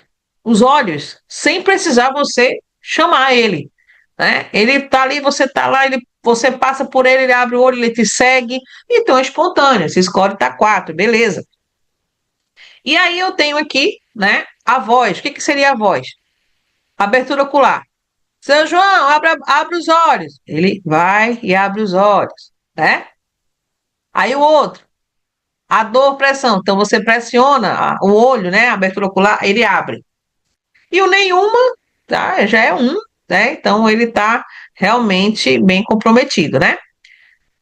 os olhos sem precisar você chamar ele, né? Ele está ali, você está lá, você passa por ele, ele abre o olho, ele te segue. Então, é espontâneo. Esse score está 4, beleza. E aí eu tenho aqui, né, a voz. O que seria a voz? Abertura ocular. Seu João, abre os olhos. Ele vai e abre os olhos, né? Aí o outro. A dor, pressão. Então, você pressiona o olho, né? A abertura ocular, ele abre. E o nenhuma, tá? Já é um, né? Então, ele está realmente bem comprometido, né?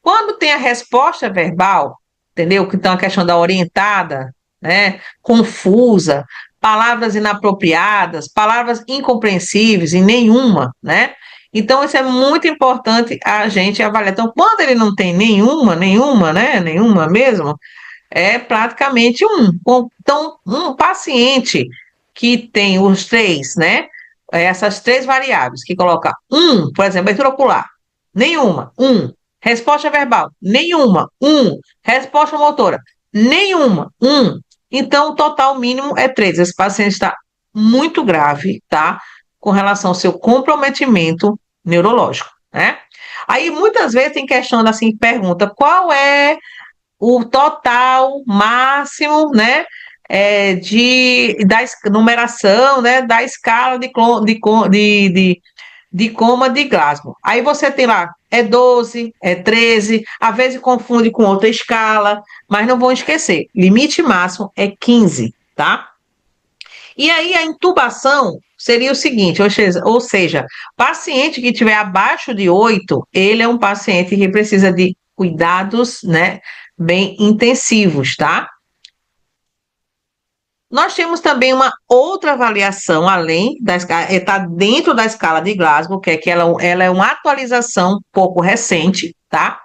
Quando tem a resposta verbal, entendeu? Então, a questão da orientada, né? Confusa, palavras inapropriadas, palavras incompreensíveis e nenhuma, né? Então, isso é muito importante a gente avaliar. Então, quando ele não tem nenhuma, né? Nenhuma mesmo, é praticamente um. Então, um paciente que tem os três, né? Essas três variáveis, que coloca um, por exemplo, abertura ocular, nenhuma, um. Resposta verbal, nenhuma, um. Resposta motora, nenhuma, um. Então, o total mínimo é 3. Esse paciente está muito grave, tá? Com relação ao seu comprometimento neurológico, né? Aí, muitas vezes, tem questão assim, pergunta, qual é o total máximo, né, da numeração, né, da escala de coma de Glasgow. Aí você tem lá, é 12, é 13, às vezes confunde com outra escala, mas não vão esquecer, limite máximo é 15, tá? E aí a intubação seria o seguinte, ou seja, paciente que tiver abaixo de 8, ele é um paciente que precisa de cuidados, né, bem intensivos, tá? Nós temos também uma outra avaliação, além da escala, está dentro da escala de Glasgow, que é que ela é uma atualização um pouco recente, tá?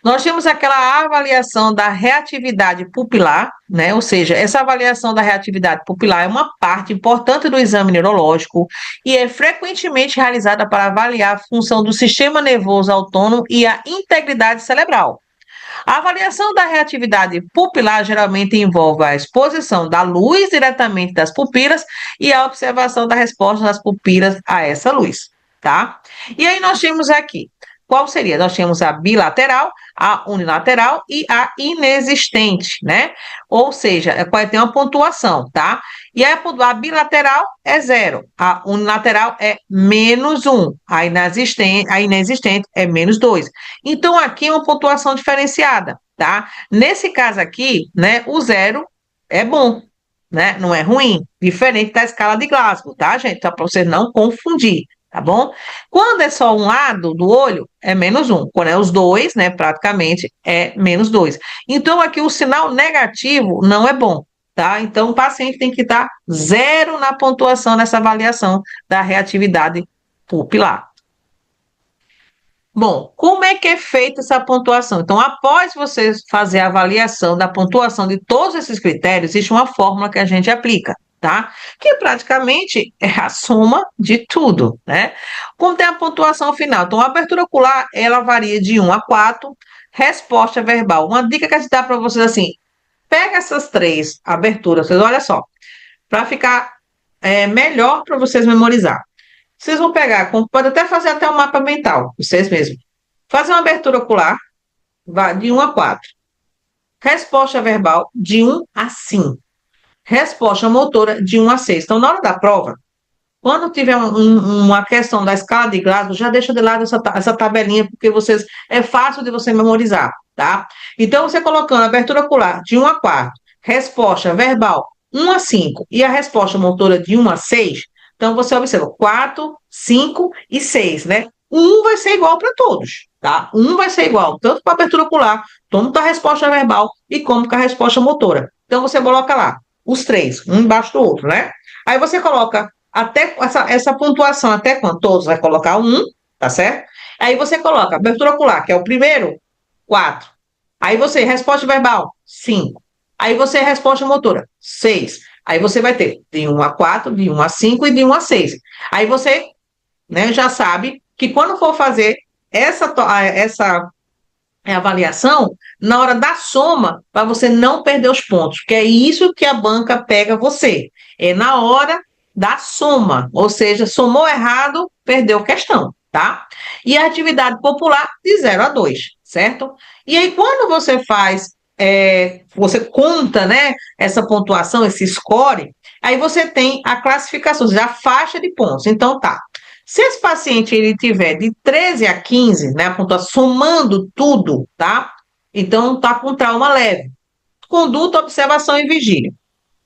Nós temos aquela avaliação da reatividade pupilar, né? Ou seja, essa avaliação da reatividade pupilar é uma parte importante do exame neurológico e é frequentemente realizada para avaliar a função do sistema nervoso autônomo e a integridade cerebral. A avaliação da reatividade pupilar geralmente envolve a exposição da luz diretamente das pupilas e a observação da resposta das pupilas a essa luz, tá? E aí nós temos aqui, qual seria? Nós temos a bilateral, a unilateral e a inexistente, né? Ou seja, pode ter uma pontuação, tá? E a bilateral é 0, a unilateral é -1, a inexistente é -2. Então, aqui é uma pontuação diferenciada, tá? Nesse caso aqui, né, o 0 é bom, né? Não é ruim, diferente da escala de Glasgow, tá, gente? Tá, para você não confundir, tá bom? Quando é só um lado do olho, é -1. Quando é os dois, né, praticamente, é -2. Então, aqui o sinal negativo não é bom, tá? Então, o paciente tem que dar 0 na pontuação nessa avaliação da reatividade pupilar. Bom, como é que é feita essa pontuação? Então, após você fazer a avaliação da pontuação de todos esses critérios, existe uma fórmula que a gente aplica, tá? Que praticamente é a soma de tudo, né? Como tem a pontuação final. Então, a abertura ocular, ela varia de 1 a 4, resposta verbal. Uma dica que a gente dá para vocês assim, pega essas três aberturas, vocês olha só, para ficar melhor para vocês memorizar. Vocês vão pegar, pode até fazer até um mapa mental, vocês mesmos. Fazer uma abertura ocular de 1 a 4. Resposta verbal de 1 a 5. Resposta motora de 1 a 6. Então, na hora da prova, quando tiver uma questão da escala de Glasgow, já deixa de lado essa tabelinha, porque é fácil de você memorizar, tá? Então, você colocando abertura ocular de 1 a 4, resposta verbal 1 a 5 e a resposta motora de 1 a 6, então você observa 4, 5 e 6, né? Um vai ser igual para todos, tá? Um vai ser igual, tanto para a abertura ocular, como para a resposta verbal e como para a resposta motora. Então, você coloca lá os três, um embaixo do outro, né? Aí você coloca até essa pontuação, até quando todos vai colocar um, tá certo? Aí você coloca abertura ocular, que é o primeiro, 4. Aí você, resposta verbal, 5. Aí você, resposta motora, 6. Aí você vai ter de 1 a 4, de 1 a 5 e de 1 a 6. Aí você, né, já sabe que quando for fazer essa avaliação, na hora da soma, para você não perder os pontos, que é isso que a banca pega você. É na hora da soma, ou seja, somou errado, perdeu questão, tá? E a atividade popular de 0 a 2, certo? E aí, quando você faz, você conta, né, essa pontuação, esse score, aí você tem a classificação, a faixa de pontos. Então, tá. Se esse paciente ele tiver de 13 a 15, né, a pontuação, somando tudo, tá? Então, tá com trauma leve. Conduta, observação e vigília.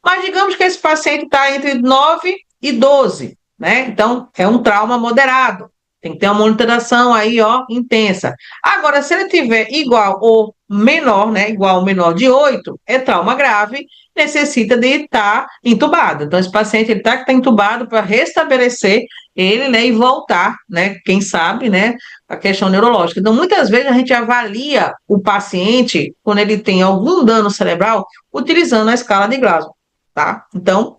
Mas digamos que esse paciente está entre 9 e 12, né? Então, é um trauma moderado. Tem que ter uma monitoração aí, ó, intensa. Agora, se ele tiver igual ou menor, né? Igual ou menor de 8, é trauma grave, necessita de estar entubado. Então, esse paciente ele tá entubado para restabelecer ele, né? E voltar, né? Quem sabe, né? A questão neurológica. Então, muitas vezes a gente avalia o paciente quando ele tem algum dano cerebral utilizando a escala de Glasgow, tá? Então,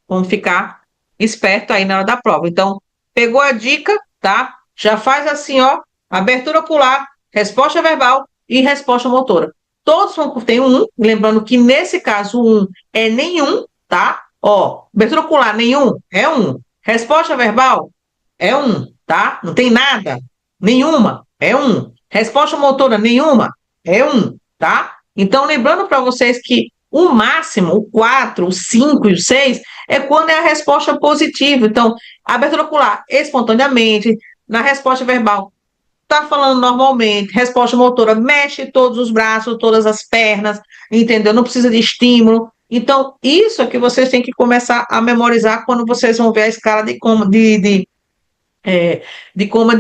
vamos ficar esperto aí na hora da prova. Então, pegou a dica, tá? Já faz assim, ó, abertura ocular, resposta verbal e resposta motora. Todos vão ter um, lembrando que nesse caso o um é nenhum, tá? Ó, abertura ocular nenhum é um. Resposta verbal é um, tá? Não tem nada, nenhuma, é um. Resposta motora nenhuma, é um, tá? Então, lembrando para vocês que o máximo, o 4, o 5 e o 6, é quando é a resposta positiva. Então, a abertura ocular, espontaneamente, na resposta verbal, tá falando normalmente, resposta motora, mexe todos os braços, todas as pernas, entendeu? Não precisa de estímulo. Então, isso é que vocês têm que começar a memorizar quando vocês vão ver a escala de coma de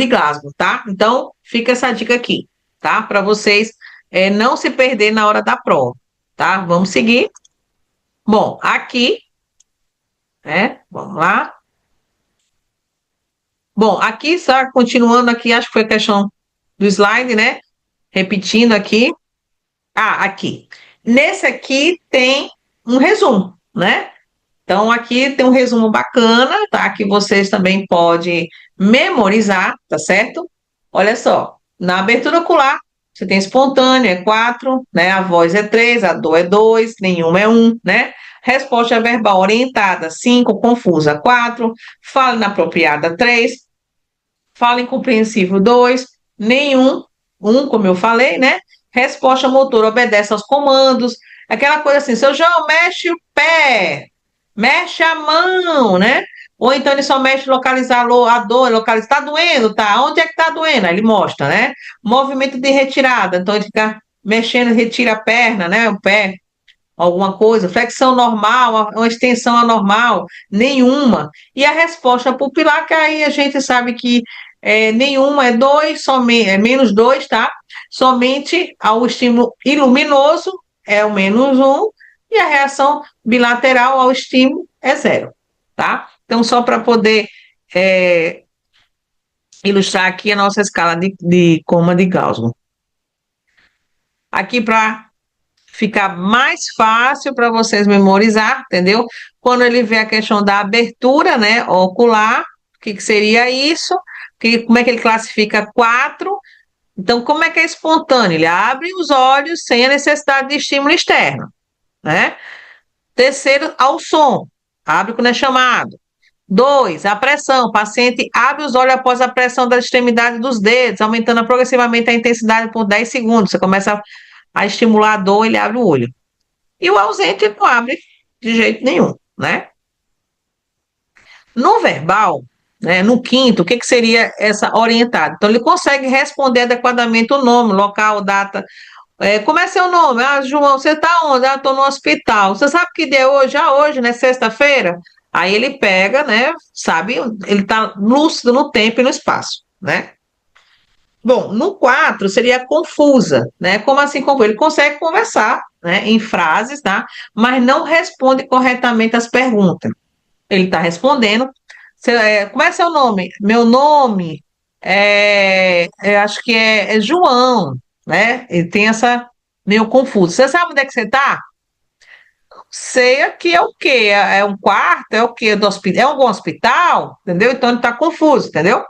Glasgow, tá? Então, fica essa dica aqui, tá? Para vocês não se perder na hora da prova, tá? Vamos seguir. Bom, aqui, né? Vamos lá. Bom, aqui, só continuando aqui, acho que foi a questão do slide, né? Repetindo aqui. Ah, aqui. Nesse aqui tem um resumo, né? Então, aqui tem um resumo bacana, tá? Que vocês também podem memorizar, tá certo? Olha só, na abertura ocular, você tem espontâneo, é 4, né? A voz é 3, a dor é 2, nenhuma é 1, né? Resposta verbal orientada, 5, confusa, 4, fala inapropriada, 3, fala incompreensível, 2, nenhum, 1, como eu falei, né? Resposta motora obedece aos comandos, aquela coisa assim, seu João, mexe o pé, mexe a mão, né? Ou então ele só mexe localizar a dor, localizar, tá doendo, tá? Onde é que tá doendo? Aí ele mostra, né? Movimento de retirada, então ele fica mexendo, retira a perna, né? O pé, alguma coisa, flexão normal, uma extensão anormal, nenhuma. E a resposta pupilar, que aí a gente sabe que nenhuma é 2, é menos 2, tá? Somente ao estímulo iluminoso é o -1, e a reação bilateral ao estímulo é 0, tá? Então, só para poder ilustrar aqui a nossa escala de coma de Gauss. Aqui para ficar mais fácil para vocês memorizar, entendeu? Quando ele vê a questão da abertura, né, ocular, o que seria isso? Como é que ele classifica quatro? Então, como é que é espontâneo? Ele abre os olhos sem a necessidade de estímulo externo, né? Terceiro, ao som, abre quando é chamado. Dois, a pressão. O paciente abre os olhos após a pressão da extremidade dos dedos, aumentando progressivamente a intensidade por 10 segundos. Você começa a estimular a dor, ele abre o olho. E o ausente não abre de jeito nenhum, né? No verbal, né, no quinto, o que seria essa orientada? Então, ele consegue responder adequadamente o nome, local, data. Como é seu nome? Ah, João, você está onde? Ah, estou no hospital. Você sabe que dia é hoje? Ah, hoje, né? Sexta-feira? Aí ele pega, né? Sabe, ele está lúcido no tempo e no espaço, né? Bom, no 4 seria confusa, né? Como assim confusa? Ele consegue conversar, né, em frases, tá? Mas não responde corretamente as perguntas. Ele está respondendo. Como é seu nome? Meu nome acho que é João, né? Ele tem essa meio confuso. Você sabe onde é que você está? Sei aqui é o quê? É um quarto? É o quê? Do hospital? É algum hospital? Entendeu? Então ele está confuso, entendeu?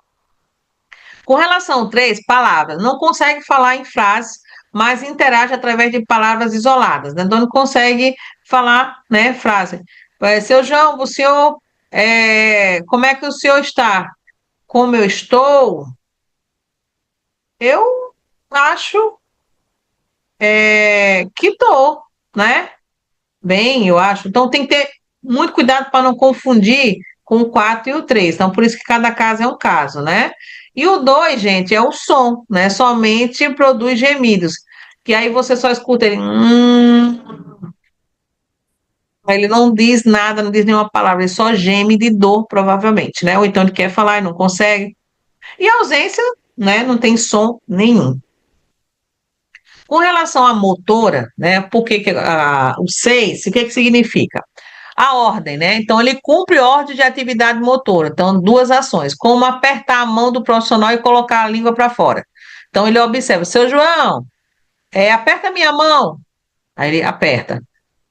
Com relação ao 3, palavras. Não consegue falar em frases, mas interage através de palavras isoladas, né? Então não consegue falar, né, frase. Seu João, o senhor, como é que o senhor está? Como eu estou? Eu acho que estou, né? Bem, eu acho. Então tem que ter muito cuidado para não confundir com o 4 e o 3. Então, por isso que cada caso é um caso, né? E o 2, gente, é o som, né? Somente produz gemidos. Que aí você só escuta ele. Ele não diz nada, não diz nenhuma palavra, ele só geme de dor, provavelmente, né? Ou então ele quer falar e não consegue. E a ausência, né? Não tem som nenhum. Com relação à motora, né? O 6, o que que significa? A ordem, né? Então, ele cumpre ordem de atividade motora. Então, duas ações, como apertar a mão do profissional e colocar a língua para fora. Então, ele observa, seu João, aperta a minha mão. Aí ele aperta.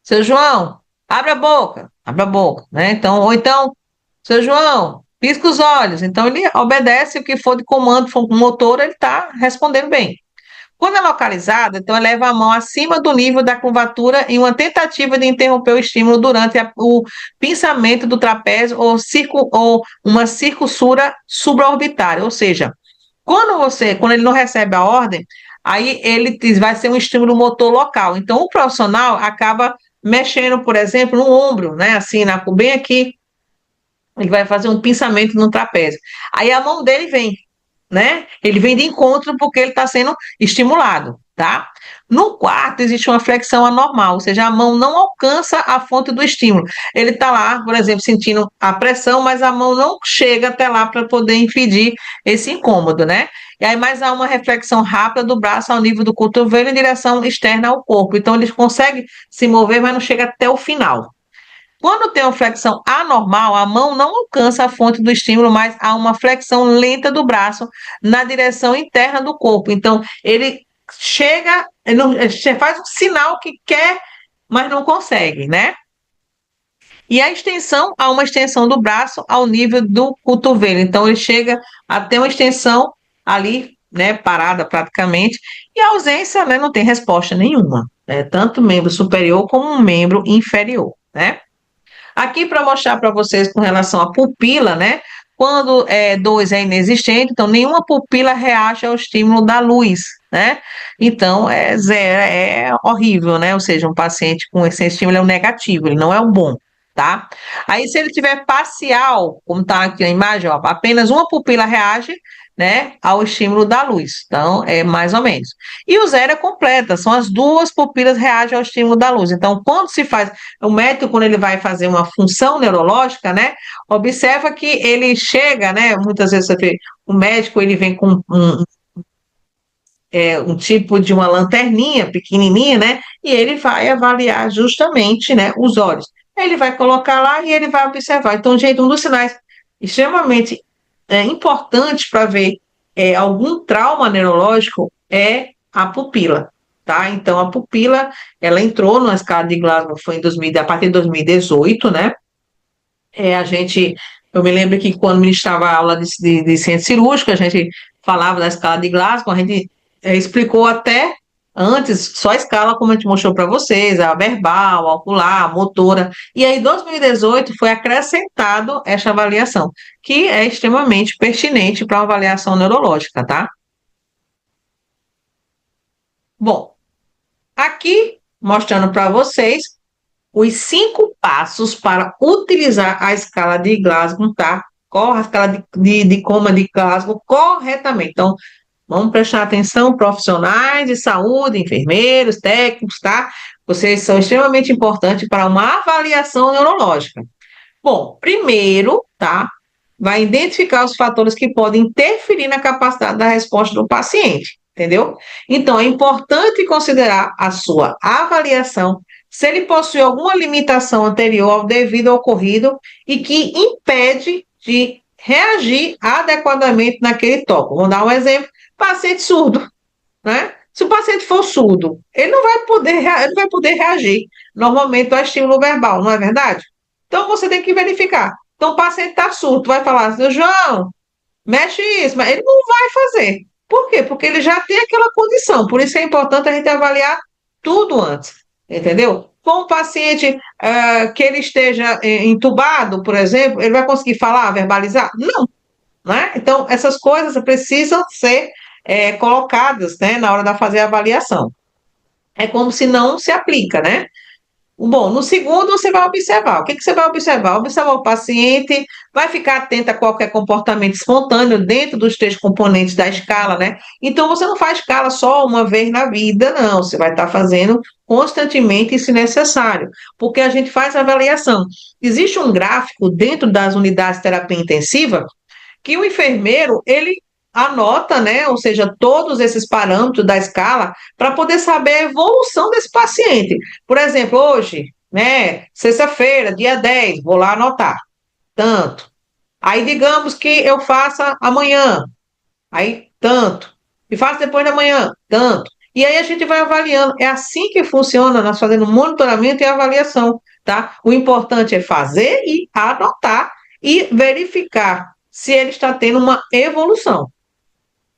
Seu João, abre a boca, né? Então, ou então, seu João, pisca os olhos. Então, ele obedece o que for de comando, for motor, ele está respondendo bem. Quando é localizada, então eleva a mão acima do nível da curvatura em uma tentativa de interromper o estímulo durante o pinçamento do trapézio ou uma circunsura supraorbitária. Ou seja, quando ele não recebe a ordem, aí vai ser um estímulo motor local. Então, o profissional acaba mexendo, por exemplo, no ombro, né? Assim, bem aqui, ele vai fazer um pinçamento no trapézio. Aí a mão dele vem, né? Ele vem de encontro porque ele está sendo estimulado, tá? No quarto, existe uma flexão anormal, ou seja, a mão não alcança a fonte do estímulo. Ele está lá, por exemplo, sentindo a pressão, mas a mão não chega até lá para poder impedir esse incômodo, né? E aí, mais há uma reflexão rápida do braço ao nível do cotovelo em direção externa ao corpo. Então, ele consegue se mover, mas não chega até o final. Quando tem uma flexão anormal, a mão não alcança a fonte do estímulo, mas há uma flexão lenta do braço na direção interna do corpo. Então, ele chega, ele faz um sinal que quer, mas não consegue, né? E a extensão, há uma extensão do braço ao nível do cotovelo. Então, ele chega a ter uma extensão ali, né, parada praticamente, e a ausência, né, não tem resposta nenhuma, né? Tanto membro superior como um membro inferior, né? Aqui para mostrar para vocês com relação à pupila, né? Quando 2 é inexistente, então nenhuma pupila reage ao estímulo da luz, né? Então é zero, é horrível, né? Ou seja, um paciente com esse estímulo é um negativo, ele não é um bom, tá? Aí se ele tiver parcial, como está aqui na imagem, ó, apenas uma pupila reage, né, ao estímulo da luz. Então, é mais ou menos. E o zero é completa, são as duas pupilas reagem ao estímulo da luz. Então, quando se faz, o médico, quando ele vai fazer uma função neurológica, né, observa que ele chega, né, muitas vezes você vê, o médico, ele vem com um tipo de uma lanterninha pequenininha, né, e ele vai avaliar justamente, né, os olhos. Ele vai colocar lá e ele vai observar. Então, gente, um dos sinais extremamente importante para ver algum trauma neurológico é a pupila, tá? Então, a pupila, ela entrou na escala de Glasgow, foi em 2000, a partir de 2018, né? A gente, eu me lembro que quando ministrava a aula de ciência cirúrgica, a gente falava da escala de Glasgow, a gente explicou até antes só a escala, como a gente mostrou para vocês, a verbal, a ocular, a motora. E aí, em 2018, foi acrescentado essa avaliação, que é extremamente pertinente para uma avaliação neurológica, tá? Bom, aqui mostrando para vocês os 5 passos para utilizar a escala de Glasgow, tá? A escala de coma de Glasgow corretamente. Então, vamos prestar atenção, profissionais de saúde, enfermeiros, técnicos, tá? Vocês são extremamente importantes para uma avaliação neurológica. Bom, primeiro, tá? Vai identificar os fatores que podem interferir na capacidade da resposta do paciente, entendeu? Então, é importante considerar a sua avaliação, se ele possui alguma limitação anterior ao devido ocorrido e que impede de reagir adequadamente naquele tópico. Vamos dar um exemplo: paciente surdo, né? Se o paciente for surdo, ele não vai poder reagir normalmente ao estímulo verbal, não é verdade? Então você tem que verificar. Então o paciente está surdo, vai falar assim, João, mexe isso, mas ele não vai fazer. Por quê? Porque ele já tem aquela condição. Por isso é importante a gente avaliar tudo antes, entendeu? Com o paciente que ele esteja entubado, por exemplo, ele vai conseguir falar, verbalizar? Não, né? Então, essas coisas precisam ser colocadas, né, na hora de fazer a avaliação. É como se não se aplica, né? Bom, no segundo você vai observar. O que você vai observar? Observar o paciente, vai ficar atento a qualquer comportamento espontâneo dentro dos 3 componentes da escala, né? Então você não faz escala só uma vez na vida, não. Você vai estar fazendo constantemente, se necessário, porque a gente faz avaliação. Existe um gráfico dentro das unidades de terapia intensiva que o enfermeiro, ele anota, né, ou seja, todos esses parâmetros da escala para poder saber a evolução desse paciente. Por exemplo, hoje, né, sexta-feira, dia 10, vou lá anotar, tanto. Aí, digamos que eu faça amanhã, aí, tanto. E faço depois da manhã, tanto. E aí a gente vai avaliando. É assim que funciona, nós fazendo monitoramento e avaliação, tá? O importante é fazer e anotar e verificar se ele está tendo uma evolução.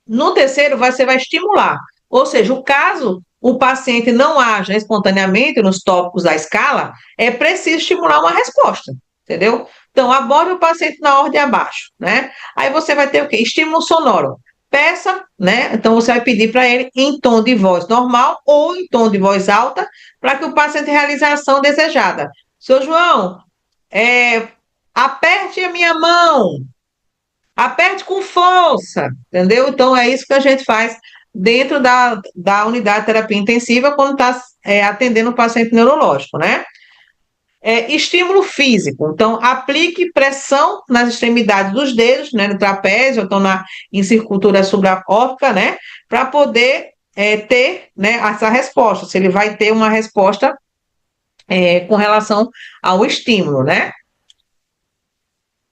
No terceiro, você vai estimular. Ou seja, o caso o paciente não haja espontaneamente nos tópicos da escala, é preciso estimular uma resposta, entendeu? Então, aborde o paciente na ordem abaixo, né? Aí você vai ter o quê? Estímulo sonoro. Peça, né? Então, você vai pedir para ele em tom de voz normal ou em tom de voz alta, para que o paciente realize a ação desejada. Seu João, aperte a minha mão, aperte com força, entendeu? Então, é isso que a gente faz dentro da unidade de terapia intensiva quando está atendendo o paciente neurológico, né? Estímulo físico. Então, aplique pressão nas extremidades dos dedos, né, no trapézio, ou então em circulatura subaórtica, né, para poder ter, né, essa resposta, se ele vai ter uma resposta com relação ao estímulo, né?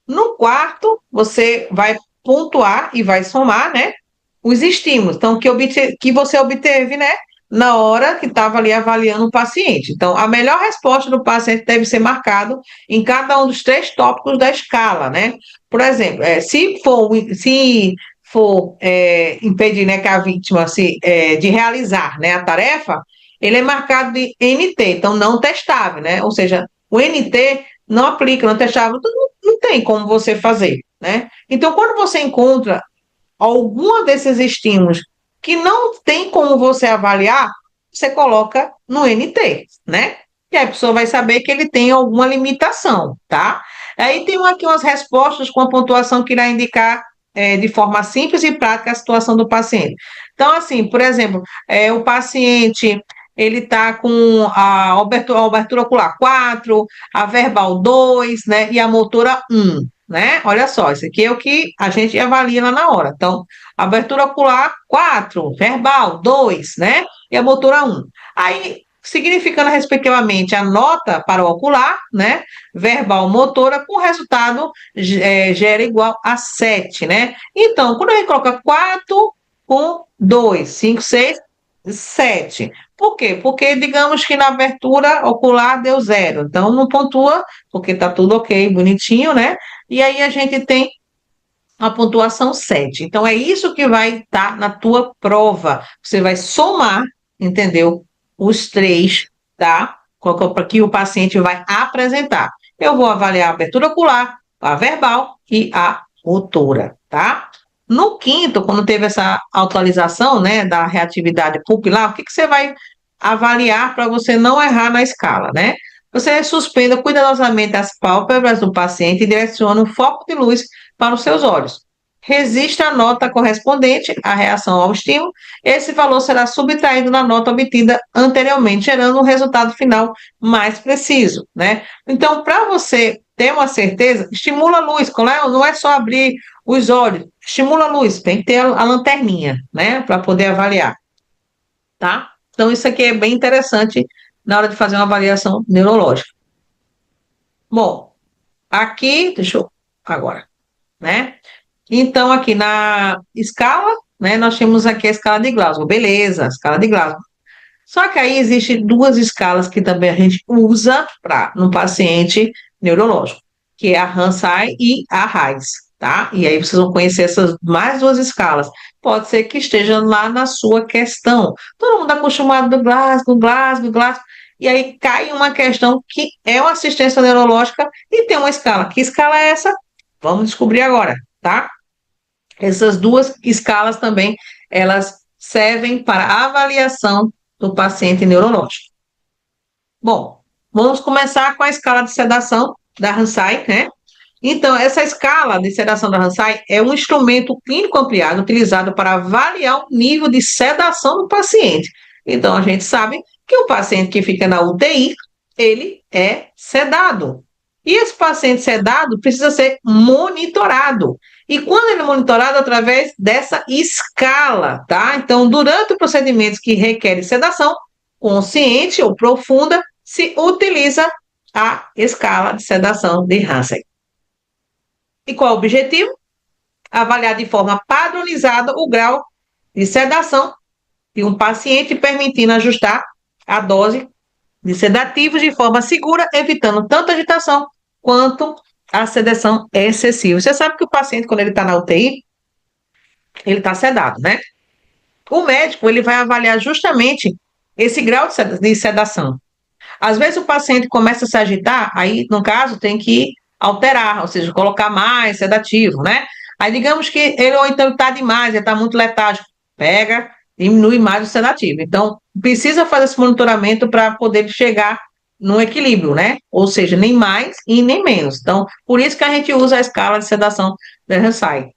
No quarto, você vai pontuar e vai somar, né, os estímulos, então, que você obteve, né, na hora que estava ali avaliando o paciente. Então, a melhor resposta do paciente deve ser marcado em cada um dos 3 tópicos da escala, né? Por exemplo, se for impedir, né, que a vítima de realizar, né, a tarefa, ele é marcado de NT, então não testável, né? Ou seja, o NT não aplica, não testável, então não tem como você fazer, né? Então, quando você encontra algum desses estímulos que não tem como você avaliar, você coloca no NT, né? E aí a pessoa vai saber que ele tem alguma limitação, tá? Aí tem aqui umas respostas com a pontuação que irá indicar de forma simples e prática a situação do paciente. Então, assim, por exemplo, o paciente ele está com a abertura ocular 4, a verbal 2, né? E a motora 1. Né? Olha só, isso aqui é o que a gente avalia lá na hora. Então, abertura ocular 4, verbal 2, né? E a motora 1. Aí, significando respectivamente a nota para o ocular, né? Verbal, motora, com resultado gera igual a 7, né? Então, quando a gente coloca 4 com 2, 5, 6, 7. Por quê? Porque digamos que na abertura ocular deu zero, então não pontua, porque está tudo ok, bonitinho, né? E aí a gente tem a pontuação 7. Então é isso que vai estar na tua prova. Você vai somar, entendeu? Os três, tá? Que o paciente vai apresentar. Eu vou avaliar a abertura ocular, a verbal e a motora, tá? No quinto, quando teve essa atualização, né, da reatividade pupilar, o que que você vai avaliar para você não errar na escala, né? Você suspenda cuidadosamente as pálpebras do paciente e direciona o foco de luz para os seus olhos. Resista a nota correspondente à reação ao estímulo. Esse valor será subtraído na nota obtida anteriormente, gerando um resultado final mais preciso, né? Então, para você ter uma certeza, estimula a luz, não é só abrir os olhos, estimula a luz, tem que ter a lanterninha, né, para poder avaliar, tá? Então, isso aqui é bem interessante na hora de fazer uma avaliação neurológica. Bom, aqui, deixa eu agora, né? Então, aqui na escala, né, nós temos aqui a escala de Glasgow, beleza, a escala de Glasgow. Só que aí existem duas escalas que também a gente usa para no paciente neurológico, que é a Hansai e a RAIS, tá? E aí vocês vão conhecer essas mais duas escalas. Pode ser que esteja lá na sua questão. Todo mundo acostumado do Glasgow, Glasgow, Glasgow. E aí cai uma questão que é uma assistência neurológica e tem uma escala. Que escala é essa? Vamos descobrir agora, tá? Essas duas escalas também, elas servem para avaliação do paciente neurológico. Bom, vamos começar com a escala de sedação da Hansai, né? Então, essa escala de sedação da Hansai é um instrumento clínico ampliado utilizado para avaliar o nível de sedação do paciente. Então, a gente sabe que o paciente que fica na UTI, ele é sedado. E esse paciente sedado precisa ser monitorado. E quando ele é monitorado através dessa escala, tá? Então, durante o procedimento que requer sedação consciente ou profunda, se utiliza a escala de sedação de Hansen. E qual é o objetivo? Avaliar de forma padronizada o grau de sedação de um paciente, permitindo ajustar a dose de sedativos de forma segura, evitando tanto agitação quanto a sedação excessiva. Você sabe que o paciente, quando ele está na UTI, ele está sedado, né? O médico, ele vai avaliar justamente esse grau de sedação. Às vezes o paciente começa a se agitar, aí, no caso, tem que alterar, ou seja, colocar mais sedativo, né? Aí, digamos que ele, ou então está demais, ele está muito letárgico, pega, diminui mais o sedativo. Então, precisa fazer esse monitoramento para poder chegar num equilíbrio, né? Ou seja, nem mais e nem menos. Então, por isso que a gente usa a escala de sedação da Hansai.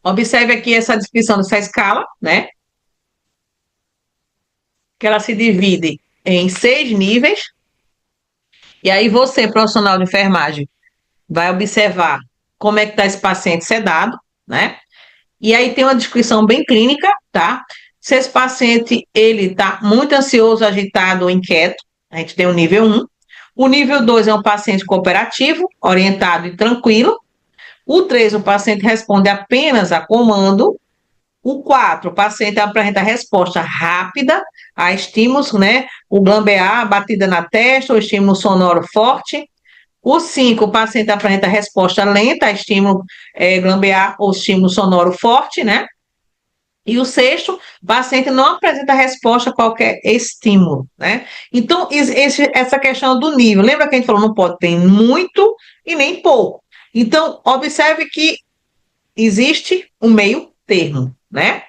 Observe aqui essa descrição dessa escala, né? Que ela se divide em 6 níveis. E aí você, profissional de enfermagem, vai observar como é que está esse paciente sedado, né? E aí tem uma descrição bem clínica, tá? Se esse paciente, ele está muito ansioso, agitado ou inquieto, a gente tem o nível 1. O nível 2 é um paciente cooperativo, orientado e tranquilo. O 3, o paciente responde apenas a comando. O 4, o paciente apresenta resposta rápida a estímulos, né? O glambear, batida na testa, o estímulo sonoro forte. O 5, o paciente apresenta resposta lenta a estímulo glambear ou estímulo sonoro forte, né? E o 6, o paciente não apresenta resposta a qualquer estímulo, né? Então, essa questão do nível, lembra que a gente falou, não pode ter muito e nem pouco. Então, observe que existe um meio termo, né?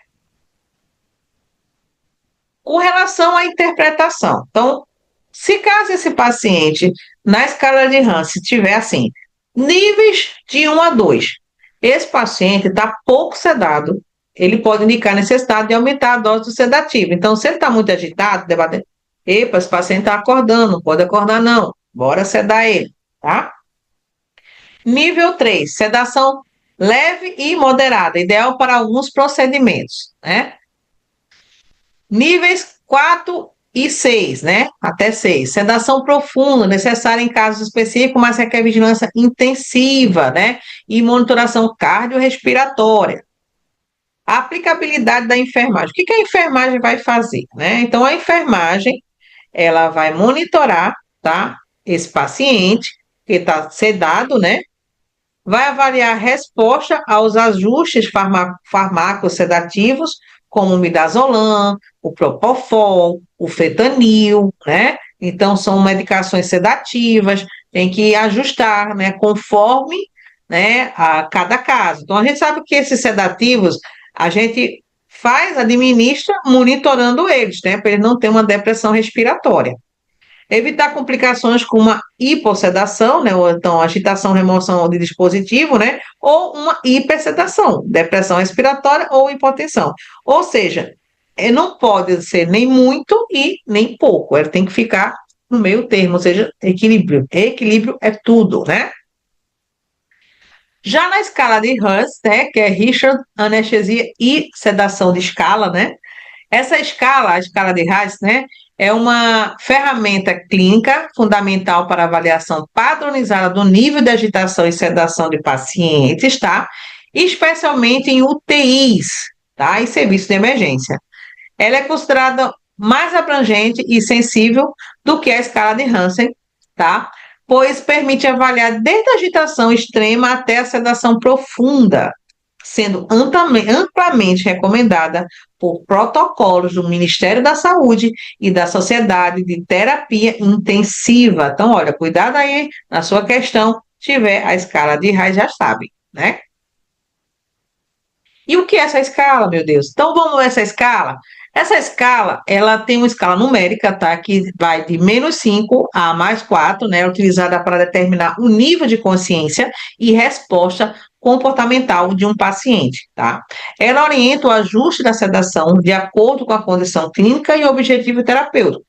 Com relação à interpretação, então, se caso esse paciente, na escala de Hansen, tiver assim, níveis de 1 a 2, esse paciente está pouco sedado, ele pode indicar a necessidade de aumentar a dose do sedativo. Então, se ele está muito agitado, debatendo, epa, esse paciente está acordando, não pode acordar não, bora sedar ele, tá? Nível 3, sedação leve e moderada, ideal para alguns procedimentos, né? Níveis 4 e 6, né? Até 6. Sedação profunda, necessária em casos específicos, mas requer vigilância intensiva, né? E monitoração cardiorrespiratória. A aplicabilidade da enfermagem. O que que a enfermagem vai fazer, né? Então, a enfermagem, ela vai monitorar, tá? Esse paciente que está sedado, né? Vai avaliar a resposta aos ajustes fármacos sedativos, como o midazolam, o propofol, o fentanil, né? Então, são medicações sedativas, tem que ajustar, né, conforme, né, a cada caso. Então, a gente sabe que esses sedativos, a gente administra monitorando eles, né, para ele não ter uma depressão respiratória. Evitar complicações com uma hipossedação, né, ou então agitação, remoção de dispositivo, né, ou uma hipersedação, depressão respiratória ou hipotensão. Ou seja, não pode ser nem muito e nem pouco, ele tem que ficar no meio termo, ou seja, equilíbrio. Equilíbrio é tudo, né? Já na escala de Hus, né, que é Richard, anestesia e sedação de escala, né? Essa escala, a escala de Reis, né, é uma ferramenta clínica fundamental para avaliação padronizada do nível de agitação e sedação de pacientes, tá? Especialmente em UTIs, tá? E serviços de emergência. Ela é considerada mais abrangente e sensível do que a escala de Hansen, tá? Pois permite avaliar desde a agitação extrema até a sedação profunda, sendo amplamente recomendada por protocolos do Ministério da Saúde e da Sociedade de Terapia Intensiva. Então, olha, cuidado aí na sua questão, tiver a escala de Reis, já sabe, né? E o que é essa escala, meu Deus? Então, vamos ver essa escala? Essa escala, ela tem uma escala numérica, tá? Que vai de -5 a +4, né? Utilizada para determinar o nível de consciência e resposta comportamental de um paciente, tá? Ela orienta o ajuste da sedação de acordo com a condição clínica e o objetivo terapêutico.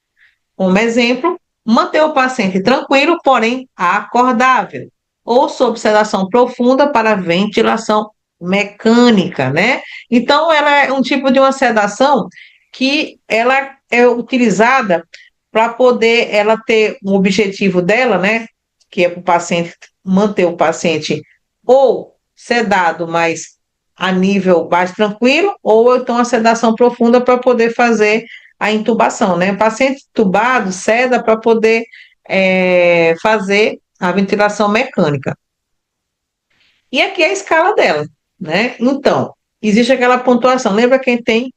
Como exemplo, manter o paciente tranquilo, porém acordável, ou sob sedação profunda para ventilação mecânica, né? Então, ela é um tipo de uma sedação que ela é utilizada para poder ela ter um objetivo dela, né? Que é para o paciente manter o paciente ou sedado, mas a nível mais tranquilo, ou então a sedação profunda para poder fazer a intubação, né? O paciente intubado seda para poder fazer a ventilação mecânica. E aqui é a escala dela, né? Então, existe aquela pontuação. Lembra quem tem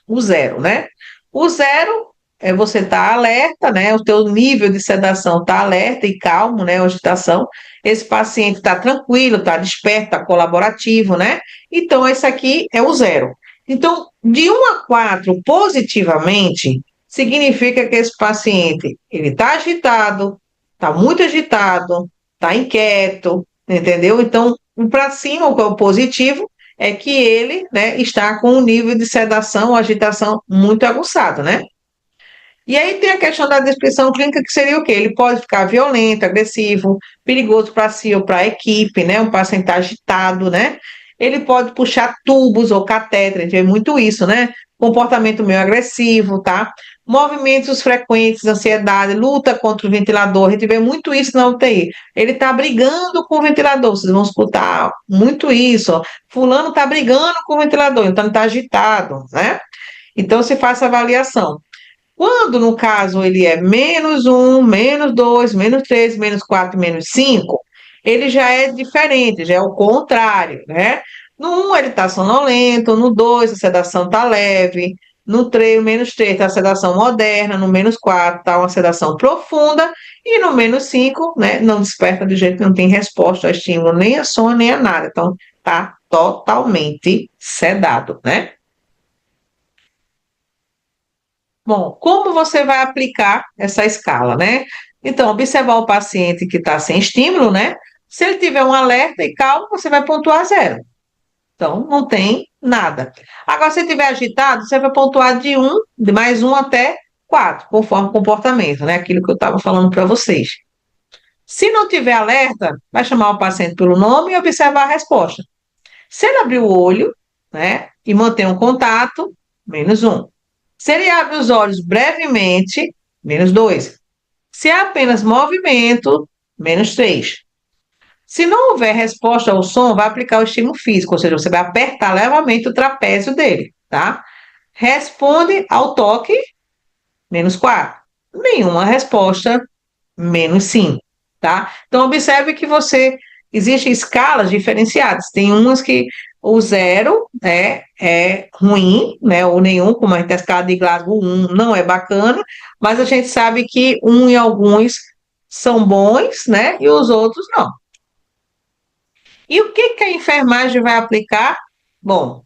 o zero, né? O zero é você estar alerta, né? O teu nível de sedação está alerta e calmo, né? A agitação. Esse paciente está tranquilo, está desperto, está colaborativo, né? Então, esse aqui é o zero. Então, de 1 a 4, positivamente, significa que esse paciente, ele está agitado, está muito agitado, está inquieto, entendeu? Então, para cima, o positivo é que ele, né, está com um nível de sedação ou agitação muito aguçado, né? E aí tem a questão da descrição clínica, que seria o quê? Ele pode ficar violento, agressivo, perigoso para si ou para a equipe, né? Um paciente agitado, né? Ele pode puxar tubos ou catéter, a gente vê muito isso, né? Comportamento meio agressivo, tá? Movimentos frequentes, ansiedade, luta contra o ventilador, a gente vê muito isso na UTI. Ele está brigando com o ventilador, vocês vão escutar muito isso, ó. Fulano está brigando com o ventilador, então ele está agitado, né? Então se faz essa avaliação. Quando, no caso, ele é -1, -2, -3, -4, -5, ele já é diferente, já é o contrário, né? No 1, ele está sonolento, no 2, a sedação está leve, no 3, -3, está a sedação moderna, no -4, está uma sedação profunda, e no -5, né, não desperta de jeito, não tem resposta a estímulo, nem a sono, nem a nada. Então, está totalmente sedado, né? Bom, como você vai aplicar essa escala, né? Então, observar o paciente que está sem estímulo, né? Se ele tiver um alerta e calmo, você vai pontuar 0. Então, não tem nada. Agora, se ele estiver agitado, você vai pontuar de +1 até 4, conforme o comportamento, né? Aquilo que eu estava falando para vocês. Se não tiver alerta, vai chamar o paciente pelo nome e observar a resposta. Se ele abrir o olho, né, e manter um contato, -1. Se ele abre os olhos brevemente, -2. Se é apenas movimento, -3. Se não houver resposta ao som, vai aplicar o estímulo físico, ou seja, você vai apertar levemente o trapézio dele, tá? Responde ao toque, -4. Nenhuma resposta, -5, tá? Então, observe que existem escalas diferenciadas. Tem umas que o zero é ruim, né? Ou nenhum, como a escala de Glasgow 1 não é bacana, mas a gente sabe que um e alguns são bons, né? E os outros não. E o que a enfermagem vai aplicar? Bom,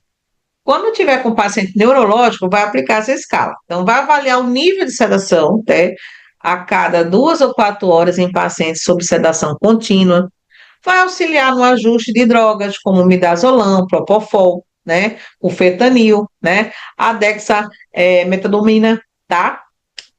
quando tiver com paciente neurológico, vai aplicar essa escala. Então, vai avaliar o nível de sedação, né, a cada 2 ou 4 horas em pacientes sob sedação contínua. Vai auxiliar no ajuste de drogas, como midazolam, propofol, né, o fentanil, né, a dexametasona, tá?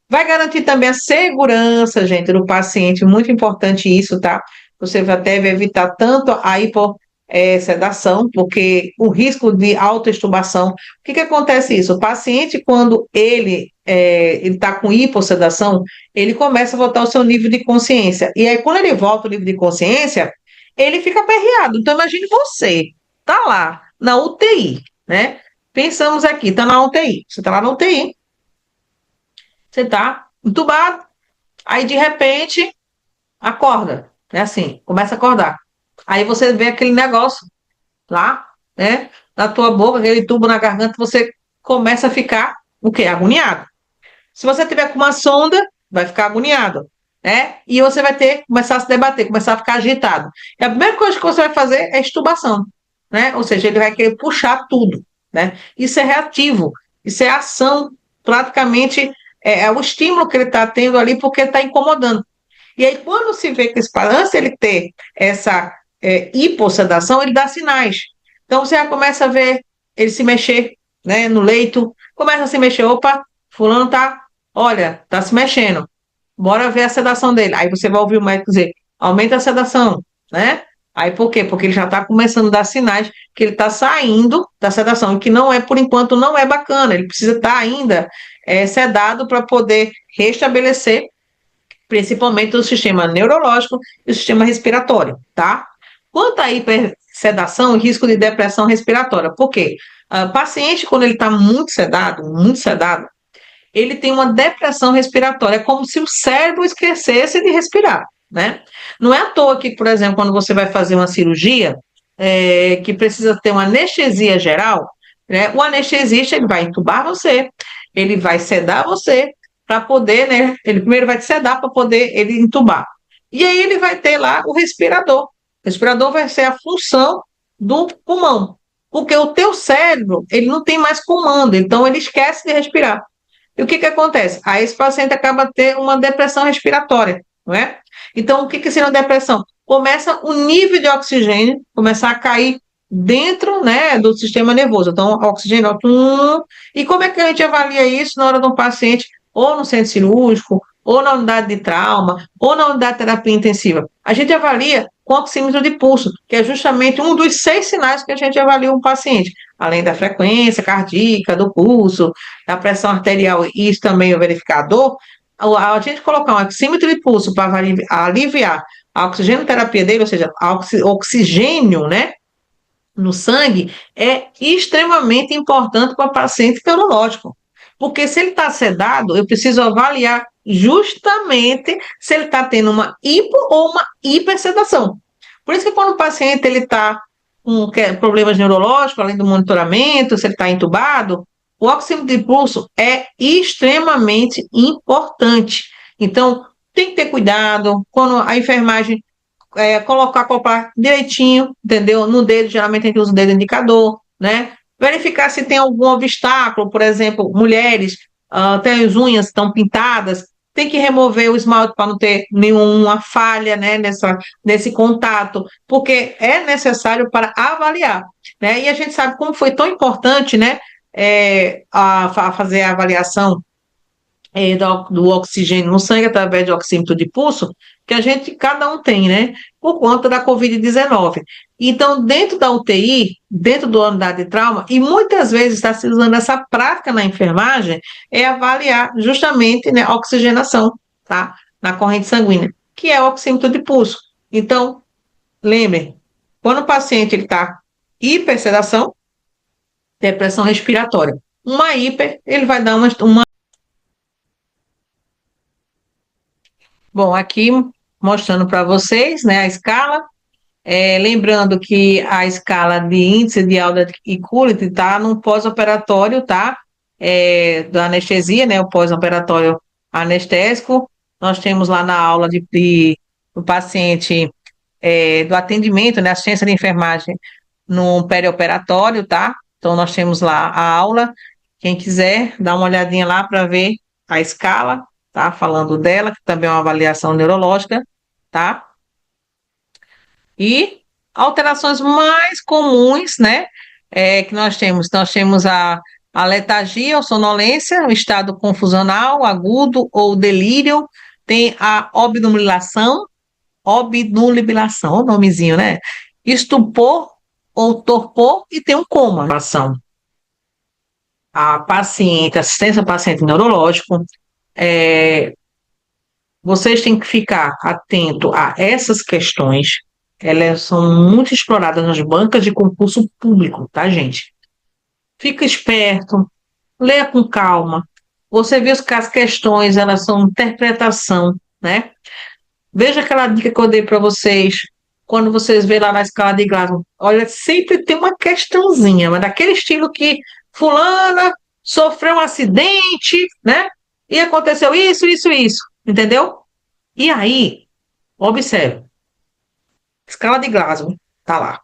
Vai garantir também a segurança, gente, do paciente, muito importante isso, tá? Você deve evitar tanto a hipossedação, porque o risco de autoextubação. O que acontece isso? O paciente, quando ele está com hipossedação, ele começa a voltar o seu nível de consciência. E aí, quando ele volta o nível de consciência, ele fica aperreado. Então, imagine você, tá lá, na UTI, né? Pensamos aqui, tá na UTI. Você tá lá na UTI, você tá entubado, aí de repente acorda, né? Assim, começa a acordar. Aí você vê aquele negócio lá, né? Na tua boca, aquele tubo na garganta, você começa a ficar o quê? Agoniado. Se você tiver com uma sonda, vai ficar agoniado, né? E você vai começar a se debater, começar a ficar agitado. E a primeira coisa que você vai fazer é extubação, né? Ou seja, ele vai querer puxar tudo, né? Isso é reativo, isso é ação, praticamente é o estímulo que ele está tendo ali porque ele está incomodando. E aí, quando se vê que esse balanço ele ter essa hipossedação, ele dá sinais. Então, você já começa a ver ele se mexer, né, no leito, começa a se mexer, opa, fulano tá se mexendo, bora ver a sedação dele. Aí você vai ouvir o médico dizer, aumenta a sedação, né? Aí por quê? Porque ele já está começando a dar sinais que ele está saindo da sedação, e que não é, por enquanto, não é bacana. Ele precisa estar ainda sedado para poder restabelecer principalmente o sistema neurológico e o sistema respiratório, tá? Quanto à hipersedação, risco de depressão respiratória, por quê? O paciente, quando ele está muito sedado, ele tem uma depressão respiratória, é como se o cérebro esquecesse de respirar, né? Não é à toa que, por exemplo, quando você vai fazer uma cirurgia, que precisa ter uma anestesia geral, né? O anestesista ele vai entubar você, ele vai sedar você, para poder, né? Ele primeiro vai te sedar para poder ele entubar. E aí ele vai ter lá o respirador. O respirador vai ser a função do pulmão, porque o teu cérebro, ele não tem mais comando, então ele esquece de respirar. E o que acontece? Aí esse paciente acaba tendo uma depressão respiratória, não é? Então, o que seria uma depressão? Começa o nível de oxigênio, começar a cair dentro, né, do sistema nervoso. Então, oxigênio, e como é que a gente avalia isso na hora de um paciente, ou no centro cirúrgico, ou na unidade de trauma, ou na unidade de terapia intensiva? A gente avalia com oxímetro de pulso, que é justamente um dos 6 sinais que a gente avalia um paciente, além da frequência cardíaca, do pulso, da pressão arterial, e isso também é o verificador. A gente colocar um oxímetro de pulso para aliviar a oxigenoterapia dele, ou seja, oxigênio, né, no sangue, é extremamente importante para o paciente neurológico. Porque se ele está sedado, eu preciso avaliar justamente se ele está tendo uma hipo ou uma hipersedação. Por isso que quando o paciente está com problemas neurológicos, além do monitoramento, se ele está entubado, o oxímetro de pulso é extremamente importante. Então, tem que ter cuidado quando a enfermagem acoplar direitinho, entendeu? No dedo, geralmente a gente usa o dedo indicador, né? Verificar se tem algum obstáculo, por exemplo, mulheres, tem as unhas estão pintadas, tem que remover o esmalte para não ter nenhuma falha, né, nesse contato, porque é necessário para avaliar, né? E a gente sabe como foi tão importante, né, a fazer a avaliação do oxigênio no sangue através de oxímetro de pulso, que cada um tem, né? Por conta da Covid-19. Então, dentro da UTI, dentro da unidade de trauma, e muitas vezes está se usando essa prática na enfermagem, é avaliar justamente, né, a oxigenação, tá? Na corrente sanguínea, que é o oxímetro de pulso. Então, lembrem, quando o paciente está hipersedação, depressão respiratória. Uma hiper, ele vai dar uma. Bom, aqui mostrando para vocês, né, a escala. Lembrando que a escala de índice de Aldrich e Cooley está no pós-operatório, tá? Da anestesia, né? O pós-operatório anestésico. Nós temos lá na aula do paciente, do atendimento, né? Assistência de enfermagem no perioperatório, tá? Então, nós temos lá a aula. Quem quiser, dá uma olhadinha lá para ver a escala, tá? Falando dela, que também é uma avaliação neurológica, tá? E alterações mais comuns, né, que nós temos a letargia ou sonolência, o estado confusional, agudo ou delírio, tem a obnubilação, o nomezinho, né, estupor ou torpor e tem um coma. A paciente, assistência ao paciente neurológico, é, vocês têm que ficar atento a essas questões. Elas são muito exploradas nas bancas de concurso público, tá, gente? Fica esperto, leia com calma. Você vê que as questões, elas são interpretação, né? Veja aquela dica que eu dei para vocês, quando vocês vê lá na escala de Glasgow. Olha, sempre tem uma questãozinha, mas daquele estilo que fulana sofreu um acidente, né? E aconteceu isso, isso, isso, entendeu? E aí, observe, escala de Glasgow, tá lá.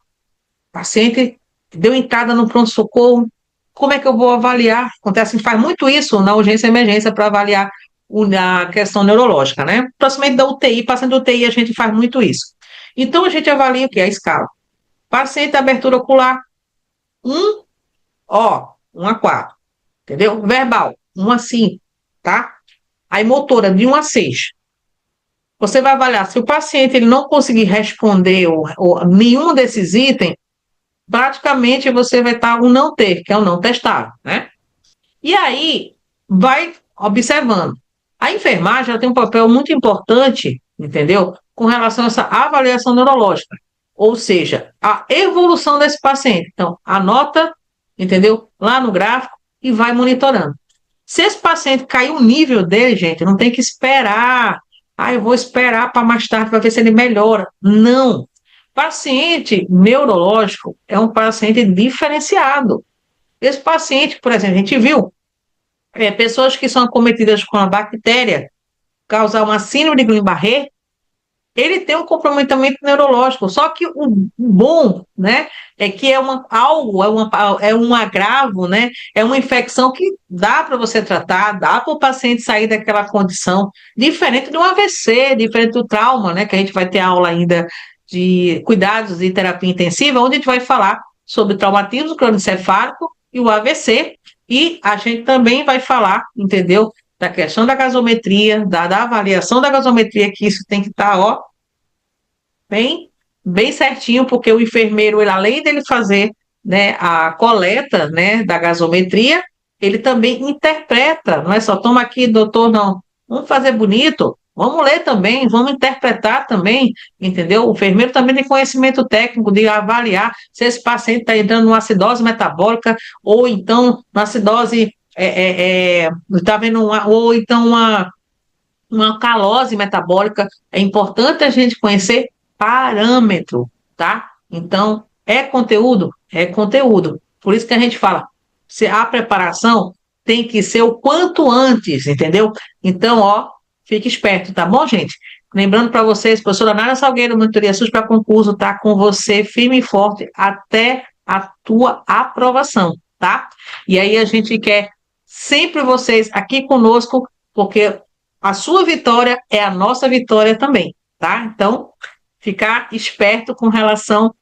Paciente deu entrada no pronto-socorro, como é que eu vou avaliar? Acontece, faz muito isso na urgência e emergência para avaliar a questão neurológica, né? Principalmente da UTI, paciente da UTI, a gente faz muito isso. Então, a gente avalia o que? A escala. Paciente abertura ocular, 1, ó, 1 a 4, entendeu? Verbal, 1 a 5, tá? Aí, motora, de 1 a 6. Você vai avaliar se o paciente ele não conseguir responder ou nenhum desses itens, praticamente você vai estar um não ter, que é o não testável, né? E aí, vai observando. A enfermagem ela tem um papel muito importante, entendeu? Com relação a essa avaliação neurológica, ou seja, a evolução desse paciente. Então, anota, entendeu? Lá no gráfico e vai monitorando. Se esse paciente cair o nível dele, gente, não tem que esperar. Ah, eu vou esperar para mais tarde para ver se ele melhora. Não. Paciente neurológico é um paciente diferenciado. Esse paciente, por exemplo, a gente viu pessoas que são acometidas com a bactéria causar uma síndrome de Guillain-Barré, ele tem um comprometimento neurológico. Só que o bom, né, é que é um agravo, né, é uma infecção que dá para você tratar, dá para o paciente sair daquela condição, diferente do AVC, diferente do trauma, né, que a gente vai ter aula ainda de cuidados de terapia intensiva, onde a gente vai falar sobre traumatismo cronoencefálico e o AVC, e a gente também vai falar, entendeu, da questão da gasometria, da avaliação da gasometria, que isso tem que estar, ó, bem, bem certinho, porque o enfermeiro, ele, além dele fazer, né, a coleta, né, da gasometria, ele também interpreta, não é só toma aqui, doutor, não. Vamos fazer bonito, vamos ler também, vamos interpretar também, entendeu? O enfermeiro também tem conhecimento técnico de avaliar se esse paciente está entrando numa acidose metabólica ou então numa acidose, tá vendo ou então uma calose metabólica. É importante a gente conhecer parâmetro, tá? Então, é conteúdo? É conteúdo. Por isso que a gente fala, se a preparação tem que ser o quanto antes, entendeu? Então, ó, fique esperto, tá bom, gente? Lembrando para vocês, professora Nara Salgueiro, monitoria SUS para concurso, tá com você firme e forte até a tua aprovação, tá? E aí a gente quer sempre vocês aqui conosco, porque a sua vitória é a nossa vitória também, tá? Então, ficar esperto com relação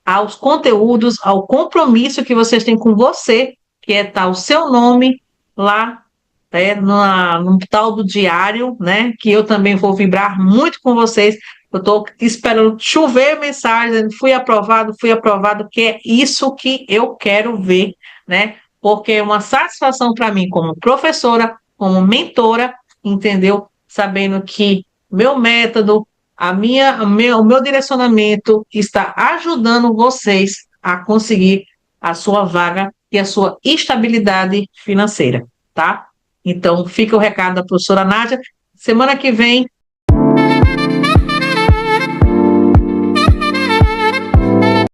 aos conteúdos, ao compromisso que vocês têm com você, que é estar o seu nome lá, no tal do diário, né? Que eu também vou vibrar muito com vocês. Eu estou esperando chover mensagens, fui aprovado, que é isso que eu quero ver, né? Porque é uma satisfação para mim, como professora, como mentora, entendeu? Sabendo que meu método, o meu direcionamento está ajudando vocês a conseguir a sua vaga e a sua estabilidade financeira, tá? Então, fica o recado da professora Nádia. Semana que vem